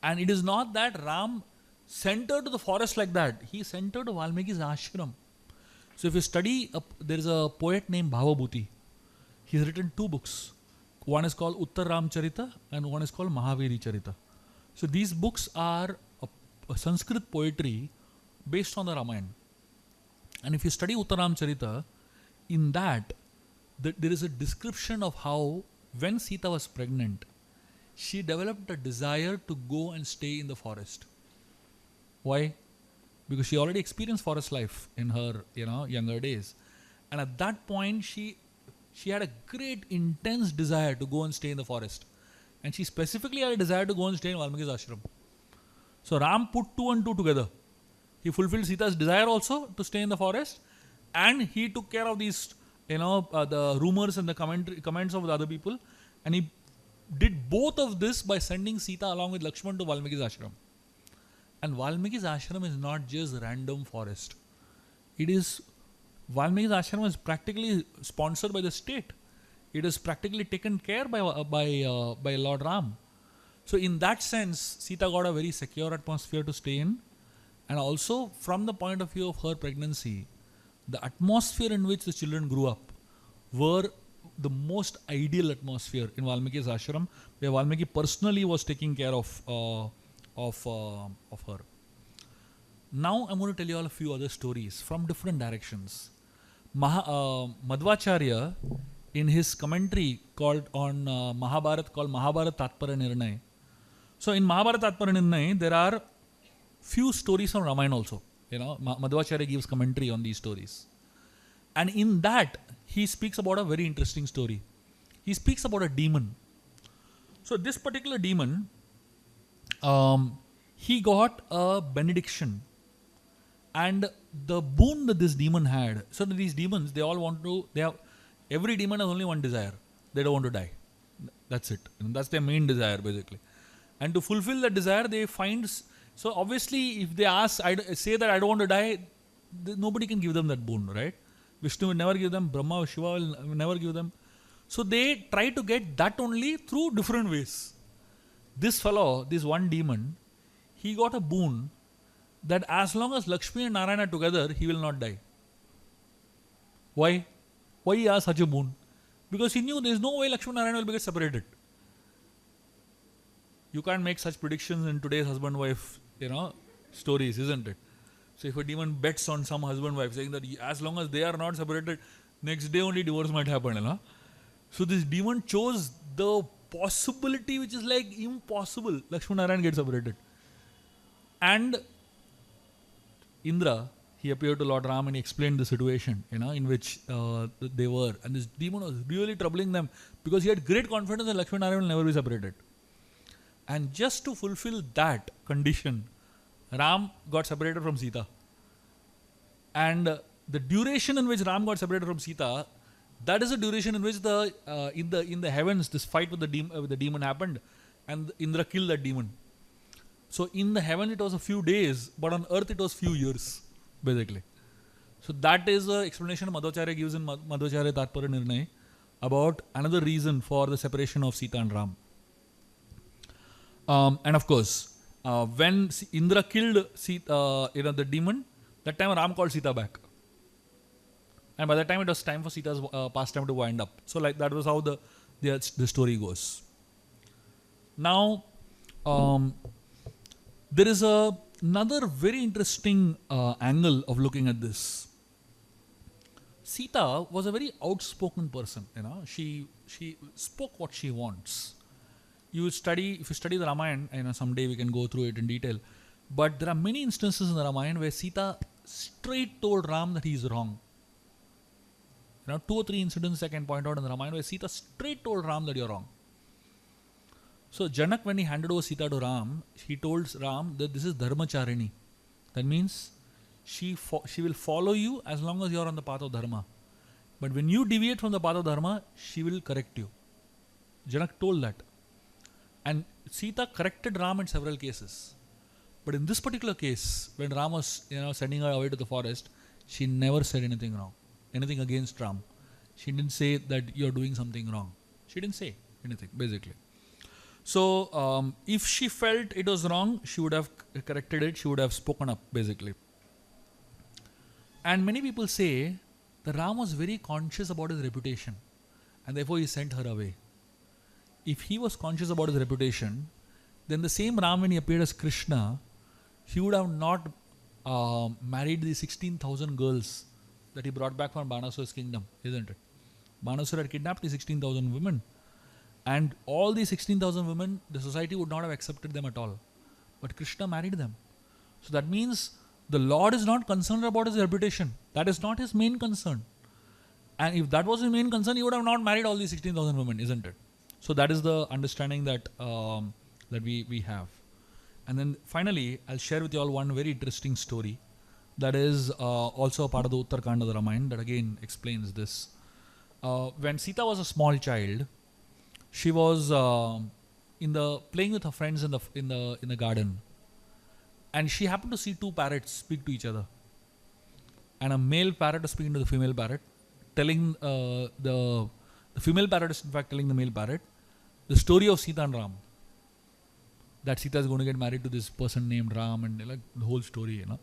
And it is not that Ram sent her to the forest like that. He sent her to Valmiki's ashram. So if you study, there is a poet named Bhavabhuti. He's written 2 books. One is called Uttar Ram Charita and one is called Mahaviri Charita. So these books are a Sanskrit poetry based on the Ramayan. And if you study Uttar Ram Charita, in that there is a description of how when Sita was pregnant, she developed a desire to go and stay in the forest. Why? Because she already experienced forest life in her younger days. And at that point, she had a great intense desire to go and stay in the forest. And she specifically had a desire to go and stay in Valmiki's ashram. So Ram put 2 and 2 together. He fulfilled Sita's desire also to stay in the forest, and he took care of these, the rumors and the comments of the other people, and he did both of this by sending Sita along with Lakshman to Valmiki's ashram. And Valmiki's ashram is not just random forest. Valmiki's ashram is practically sponsored by the state. It is practically taken care by Lord Ram. So in that sense, Sita got a very secure atmosphere to stay in. And also from the point of view of her pregnancy, the atmosphere in which the children grew up were the most ideal atmosphere in Valmiki's ashram, where Valmiki personally was taking care of her. Now I'm going to tell you all a few other stories from different directions. Madhvacharya, in his commentary called on Mahabharat, called Mahabharat Tatparya Nirnay. So in Mahabharat Tatparya Nirnay, there are few stories from Ramayan also. Madhvacharya gives commentary on these stories. And in that, he speaks about a very interesting story. He speaks about a demon. So this particular demon, he got a benediction. And the boon that this demon had, so these demons, every demon has only one desire. They don't want to die. That's it. That's their main desire, basically. And to fulfill that desire, they find, so obviously if they say that I don't want to die, nobody can give them that boon, right? Vishnu will never give them, Brahma, Shiva will never give them. So they try to get that only through different ways. This fellow, this one demon, he got a boon that as long as Lakshmi and Narayana are together, he will not die. Why? Why he asked such a boon? Because he knew there is no way Lakshmi and Narayana will get separated. You can't make such predictions in today's husband-wife, stories, isn't it? So if a demon bets on some husband-wife saying that as long as they are not separated, next day only divorce might happen. So this demon chose the possibility which is like impossible. Lakshmi and Narayana get separated. And Indra, he appeared to Lord Ram and he explained the situation, in which they were. And this demon was really troubling them because he had great confidence that Lakshmi and Narayana will never be separated. And just to fulfill that condition, Ram got separated from Sita. And the duration in which Ram got separated from Sita, that is the duration in which in the heavens this fight with the demon happened, and Indra killed that demon. So in the heaven it was a few days, but on earth it was few years, basically. So that is the explanation Madhvacharya gives in Madhvacharya Tatparya Nirnay about another reason for the separation of Sita and Ram. And of course, when Indra killed the demon, that time Ram called Sita back. And by that time it was time for Sita's pastime to wind up. So like that was how the story goes. Now, there is another very interesting angle of looking at this. Sita was a very outspoken person. She spoke what she wants. If you study the Ramayan, someday we can go through it in detail. But there are many instances in the Ramayan where Sita straight told Ram that he is wrong. 2 or 3 incidents I can point out in the Ramayan where Sita straight told Ram that you're wrong. So Janak, when he handed over Sita to Ram, he told Ram that this is Dharmacharini. That means she will follow you as long as you are on the path of Dharma. But when you deviate from the path of Dharma, she will correct you. Janak told that. And Sita corrected Ram in several cases. But in this particular case, when Ram was sending her away to the forest, she never said anything wrong, anything against Ram. She didn't say that you're doing something wrong. She didn't say anything, basically. So, if she felt it was wrong, she would have corrected it, she would have spoken up, basically. And many people say that Ram was very conscious about his reputation and therefore he sent her away. If he was conscious about his reputation, then the same Ram, when he appeared as Krishna, he would have not married the 16,000 girls that he brought back from Banasura's kingdom, isn't it? Banasura had kidnapped the 16,000 women. And all these 16,000 women, the society would not have accepted them at all. But Krishna married them. So that means the Lord is not concerned about his reputation. That is not his main concern. And if that was his main concern, he would have not married all these 16,000 women, isn't it? So that is the understanding that we have. And then finally, I'll share with you all one very interesting story that is also a part of the Uttarkanda of the Ramayan that again explains this. When Sita was a small child, she was playing with her friends in the garden, and she happened to see 2 parrots speak to each other. And a male parrot was speaking to the female parrot, telling the female parrot is in fact telling the male parrot the story of Sita and Ram. that Sita is going to get married to this person named Ram, and like the whole story, So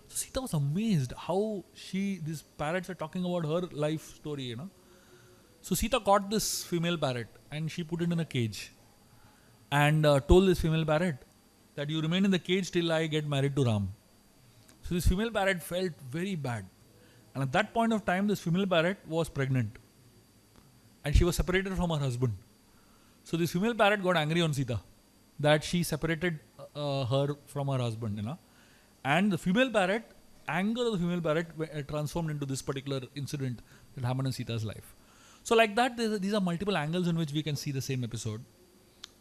Sita was amazed how these parrots are talking about her life story, So Sita caught this female parrot and she put it in a cage and told this female parrot that you remain in the cage till I get married to Ram. So this female parrot felt very bad. And at that point of time, this female parrot was pregnant. And she was separated from her husband. So this female parrot got angry on Sita that she separated her from her husband, And the female parrot, anger of the female parrot transformed into this particular incident that happened in Sita's life. So like that, these are multiple angles in which we can see the same episode.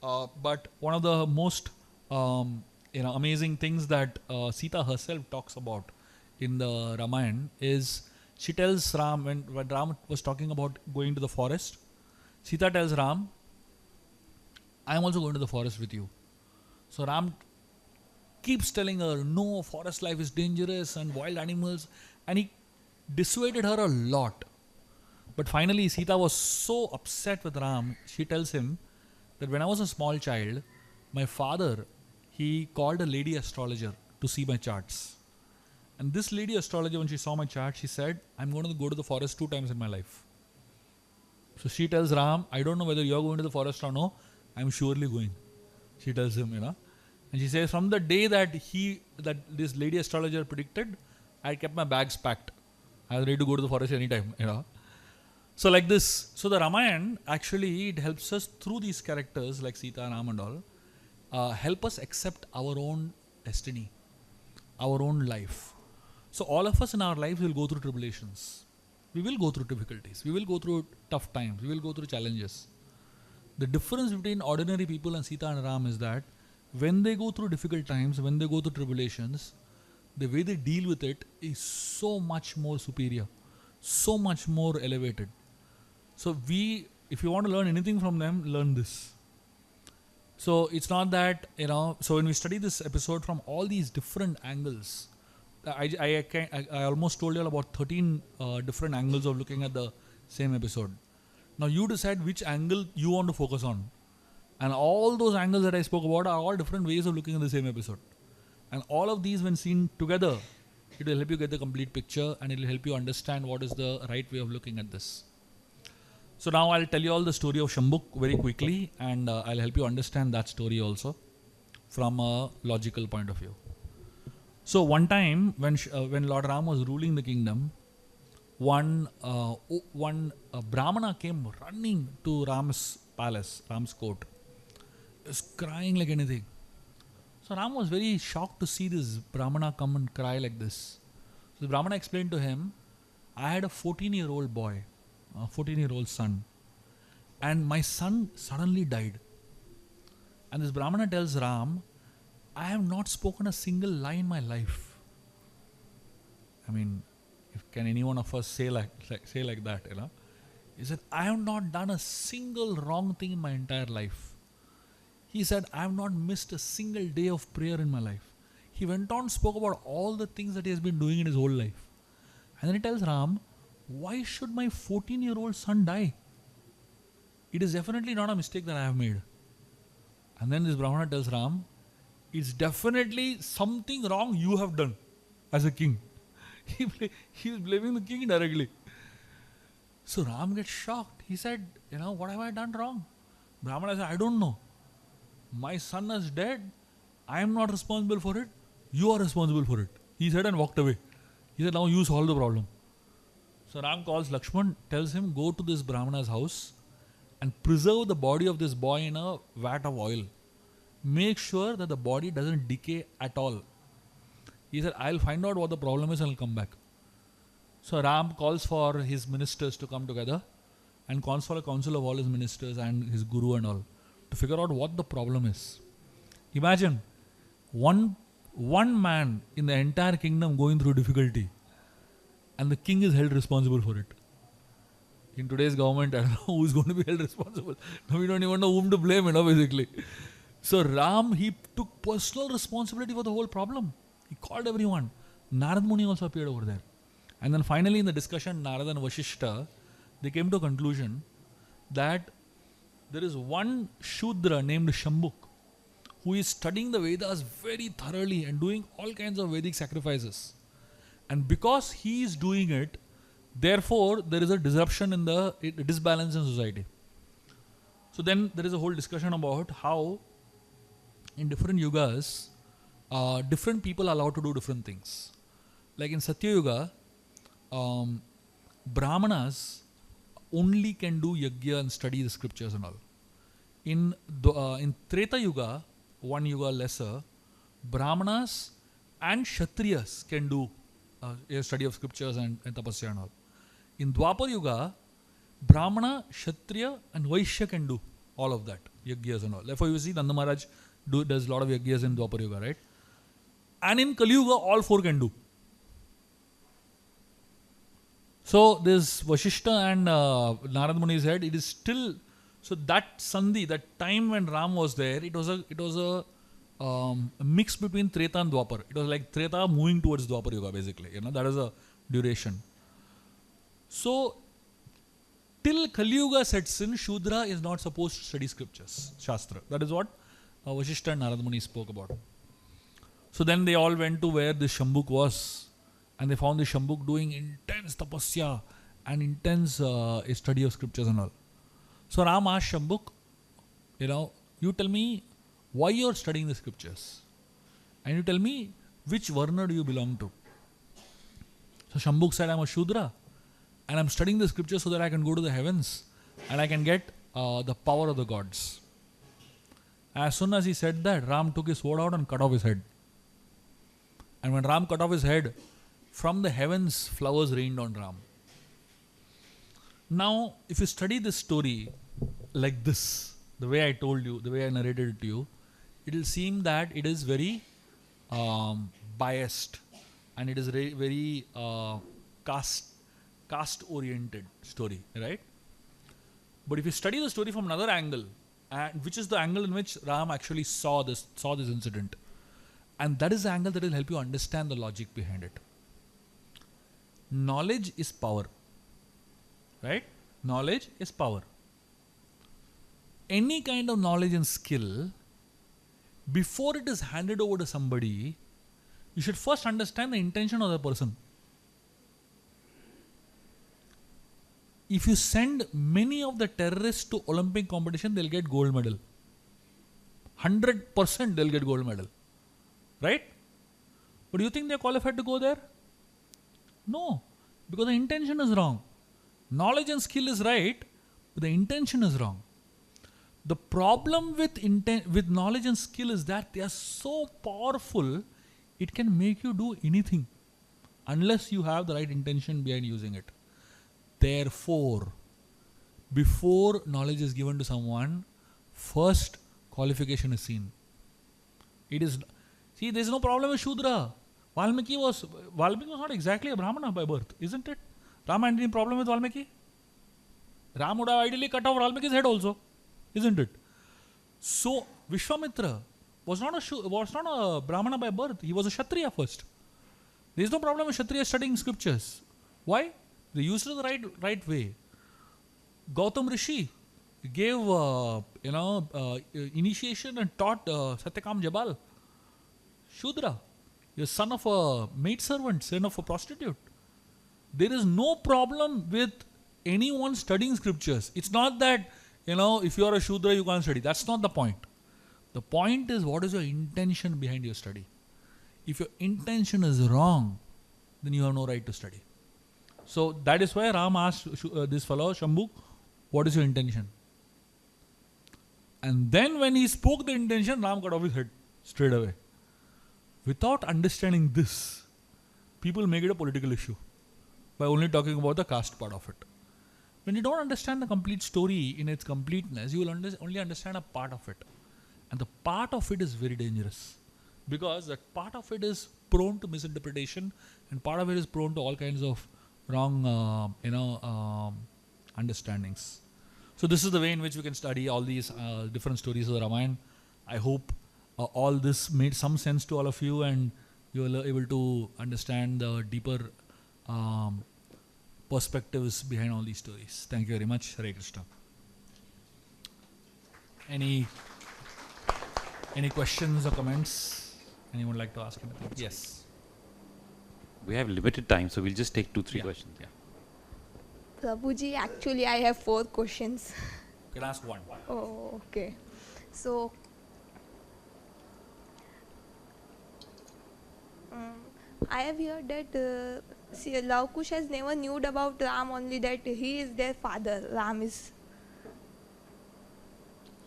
But one of the most amazing things that Sita herself talks about in the Ramayan is she tells Ram, when Ram was talking about going to the forest, Sita tells Ram, I am also going to the forest with you. So Ram keeps telling her, no, forest life is dangerous and wild animals, and he dissuaded her a lot. But finally Sita was so upset with Ram, she tells him that when I was a small child, my father, he called a lady astrologer to see my charts. And this lady astrologer, when she saw my chart, she said, I'm going to go to the forest 2 times in my life. So she tells Ram, I don't know whether you're going to the forest or no, I'm surely going. She tells him, And she says, from the day that this lady astrologer predicted, I kept my bags packed. I was ready to go to the forest anytime, So like this, so the Ramayan actually, it helps us through these characters like Sita and Ram and all, help us accept our own destiny, our own life. So all of us in our lives will go through tribulations. We will go through difficulties. We will go through tough times. We will go through challenges. The difference between ordinary people and Sita and Ram is that when they go through difficult times, when they go through tribulations, the way they deal with it is so much more superior, so much more elevated. So if you want to learn anything from them, learn this. So it's not that, so when we study this episode from all these different angles, I almost told you about 13 different angles of looking at the same episode. Now you decide which angle you want to focus on. And all those angles that I spoke about are all different ways of looking at the same episode. And all of these, when seen together, it will help you get the complete picture and it will help you understand what is the right way of looking at this. So now I'll tell you all the story of Shambhuk very quickly, and I'll help you understand that story also from a logical point of view. So one time when Lord Ram was ruling the kingdom, one Brahmana came running to Ram's palace, Ram's court. He was crying like anything. So Ram was very shocked to see this Brahmana come and cry like this. So the Brahmana explained to him, I had a 14-year-old boy, a 14-year-old son, and my son suddenly died. And this Brahmana tells Ram, I have not spoken a single lie in my life. I mean, can any one of us say like that, He said, I have not done a single wrong thing in my entire life. He said, I have not missed a single day of prayer in my life. He went on, spoke about all the things that he has been doing in his whole life. And then he tells Ram, why should my 14-year-old son die? It is definitely not a mistake that I have made. And then this Brahmana tells Ram, it's definitely something wrong you have done as a king. He is blaming the king directly. So Ram gets shocked. He said, what have I done wrong? Brahmana said, I don't know. My son is dead. I am not responsible for it. You are responsible for it. He said and walked away. He said, now you solve the problem. So Ram calls Lakshman, tells him, go to this Brahmana's house and preserve the body of this boy in a vat of oil. Make sure that the body doesn't decay at all. He said, I'll find out what the problem is and I'll come back. So Ram calls for his ministers to come together and calls for a council of all his ministers and his guru and all to figure out what the problem is. Imagine one man in the entire kingdom going through difficulty and the king is held responsible for it. In today's government, I don't know who's going to be held responsible. Now we don't even know whom to blame, basically. So Ram, he took personal responsibility for the whole problem. He called everyone. Narad Muni also appeared over there. And then finally in the discussion, Narada and Vashishta, they came to a conclusion that there is one Shudra named Shambhuk who is studying the Vedas very thoroughly and doing all kinds of Vedic sacrifices. And because he is doing it, therefore there is a disruption in the disbalance in society. So then there is a whole discussion about how in different yugas, different people are allowed to do different things. Like in Satya Yuga, Brahmanas only can do yajna and study the scriptures and all. In Treta Yuga, one yuga lesser, Brahmanas and Kshatriyas can do a study of scriptures and tapasya and all. In Dwapar Yuga, Brahmana, Kshatriya and Vaishya can do all of that, yajnas and all. Therefore you see Nanda Maharaj does a lot of yajnas in Dwapar Yuga, right? And in Kali Yuga, all four can do. So this Vashishta and Narad Muni said, it is still, so that Sandhi, that time when Ram was there, it was a mix between Treta and Dwapar. It was like Treta moving towards Dwapar Yuga basically, that is a duration. So till Kali Yuga sets in, Shudra is not supposed to study scriptures, Shastra. That is what Vashishta and Narad Muni spoke about. So then they all went to where the Shambhuk was. And they found the Shambhuk doing intense tapasya and intense study of scriptures and all. So Ram asked Shambhuk, you tell me why you are studying the scriptures. And you tell me which Varna do you belong to. So Shambhuk said, I am a Shudra. And I am studying the scriptures so that I can go to the heavens. And I can get the power of the gods. As soon as he said that, Ram took his sword out and cut off his head. And when Ram cut off his head, from the heavens, flowers rained on Ram. Now, if you study this story like this, the way I told you, the way I narrated it to you, it will seem that it is very biased and it is very caste-oriented story, right? But if you study the story from another angle, and which is the angle in which Ram actually saw this incident, and that is the angle that will help you understand the logic behind it. Knowledge is power, right? Knowledge is power. Any kind of knowledge and skill, before it is handed over to somebody, you should first understand the intention of the person. If you send many of the terrorists to Olympic competition, they'll get gold medal. 100% they'll get gold medal. Right? But do you think they're qualified to go there? No, because the intention is wrong. Knowledge and skill is right, but the intention is wrong. The problem with knowledge and skill is that they are so powerful, it can make you do anything unless you have the right intention behind using it. Therefore, before knowledge is given to someone, first qualification is seen. See, there is no problem with Shudra. Valmiki was not exactly a Brahmana by birth, isn't it? Rama had any problem with Valmiki? Ram would have ideally cut off Valmiki's head also, isn't it? So Vishwamitra was not a Brahmana by birth. He was a Kshatriya first. There is no problem with Kshatriya studying scriptures. Why? They used it the right way. Gautam Rishi gave initiation and taught Satyakam Jabal. Shudra, you're son of a maidservant, son of a prostitute. There is no problem with anyone studying scriptures. It's not that, if you are a Shudra, you can't study. That's not the point. The point is, what is your intention behind your study? If your intention is wrong, then you have no right to study. So that is why Ram asked this fellow, Shambhuk, what is your intention? And then when he spoke the intention, Ram cut off his head straight away. Without understanding this, people make it a political issue by only talking about the caste part of it. When you don't understand the complete story in its completeness, you will only understand a part of it. And the part of it is very dangerous because that part of it is prone to misinterpretation and part of it is prone to all kinds of wrong, understandings. So this is the way in which we can study all these different stories of the Ramayan. I hope all this made some sense to all of you and you were able to understand the deeper perspectives behind all these stories. Thank you very much. Hare Krishna. Any Any questions or comments? Anyone like to ask anything? Yes. We have limited time, so we'll just take 2-3 questions. Yeah. Prabhuji, actually I have 4 questions. You can ask one. Oh, okay. So, I have heard that Love Kush has never knew about Ram, only that he is their father. Ram is.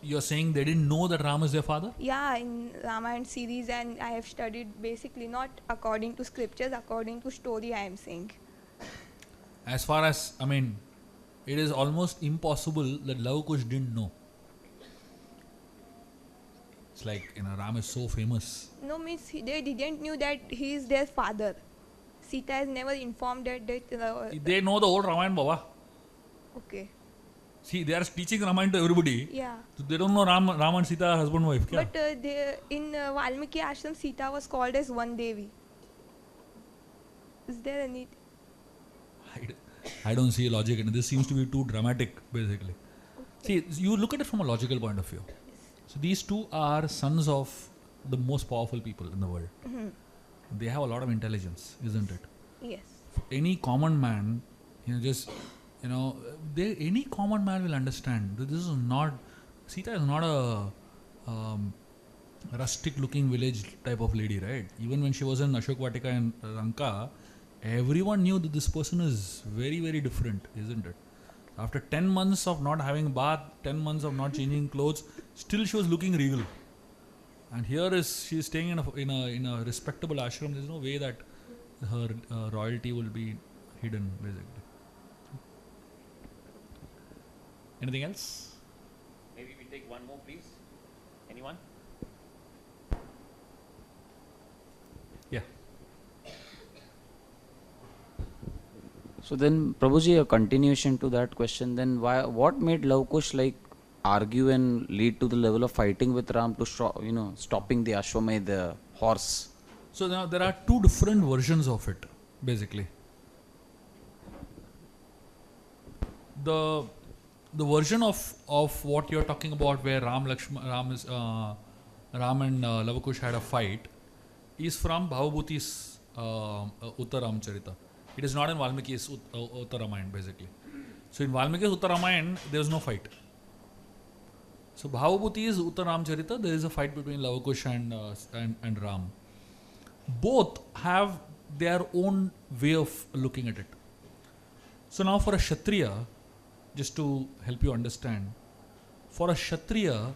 You're saying they didn't know that Ram is their father? Yeah, in Ramayan series, and I have studied basically not according to scriptures, according to story I am saying. As far as, it is almost impossible that Lava Kush didn't know. It's like, Ram is so famous. No, means they didn't knew that he is their father. Sita has never informed that. They know the whole Ramayan, Baba. Okay. See, they are teaching Ramayan to everybody. Yeah. So they don't know Ram and Sita are husband and wife. Kya? But in Valmiki Ashram, Sita was called as one Devi. Is there any? I don't see a logic in it. This seems to be too dramatic, basically. See, you look at it from a logical point of view. So these two are sons of the most powerful people in the world. Mm-hmm. They have a lot of intelligence, isn't it? Yes. Any common man, any common man will understand that this is not, Sita is not a rustic looking village type of lady, right? Even when she was in Ashok Vatika and Ranka, everyone knew that this person is very, very different, isn't it? After 10 months of not having bath, 10 months of not changing clothes, still she was looking regal. And here she is staying in a respectable ashram. There is no way that her royalty will be hidden, basically. Anything else? Maybe we take one more, please. Anyone? Yeah. So then, Prabhuji, a continuation to that question. Then, what made Love Kush argue and lead to the level of fighting with Ram to stopping the Ashwamedh, the horse? So now there are two different versions of it, basically. The version of what you're talking about, where Ram and Lava Kush had a fight, is from Bhavabhuti's Uttaram Charita. It is not in Valmiki's Uttaramayan, basically. So in Valmiki's Uttaramayan, there is no fight. So Bhavabhuti's Uttaram Charita, there is a fight between Lava Kush and Ram. Both have their own way of looking at it. So now for a Kshatriya, just to help you understand, for a Kshatriya,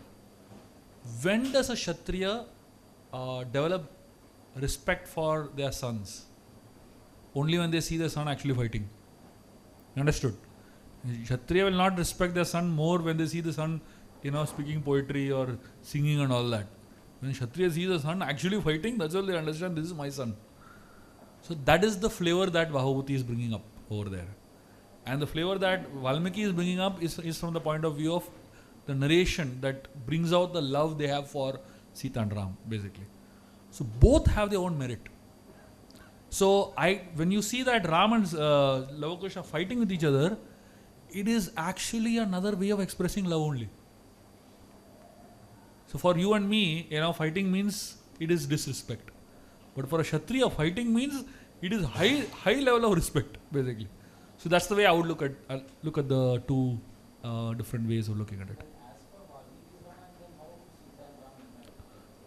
when does a Kshatriya develop respect for their sons? Only when they see their son actually fighting. Understood? Kshatriya will not respect their son more when they see the son, speaking poetry or singing and all that. When Kshatriya sees the son actually fighting, that's all they understand, this is my son. So that is the flavor that Bhavabhuti is bringing up over there. And the flavor that Valmiki is bringing up is from the point of view of the narration that brings out the love they have for Sita and Ram, basically. So both have their own merit. So when you see that Ram and Lava Kush are fighting with each other, it is actually another way of expressing love only. So for you and me, fighting means it is disrespect. But for a Kshatriya, fighting means it is high level of respect, basically. So that's the way I would look at the two different ways of looking at it.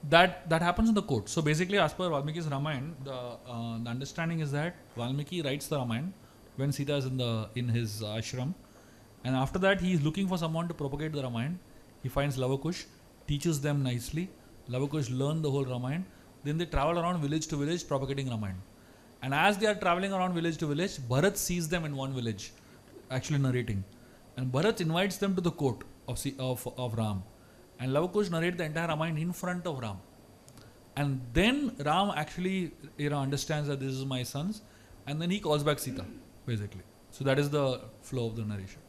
That happens in the court. So basically, as per Valmiki's Ramayan, the understanding is that Valmiki writes the Ramayan when Sita is in his ashram, and after that he is looking for someone to propagate the Ramayan. He finds Lava Kush, teaches them nicely. Lava Kush learn the whole Ramayan. Then they travel around village to village propagating Ramayan. And as they are traveling around village to village, Bharat sees them in one village, actually narrating. And Bharat invites them to the court of Ram. And Lava Kush narrates the entire Ramayan in front of Ram. And then Ram actually understands that this is my sons. And then he calls back Sita, basically. So that is the flow of the narration.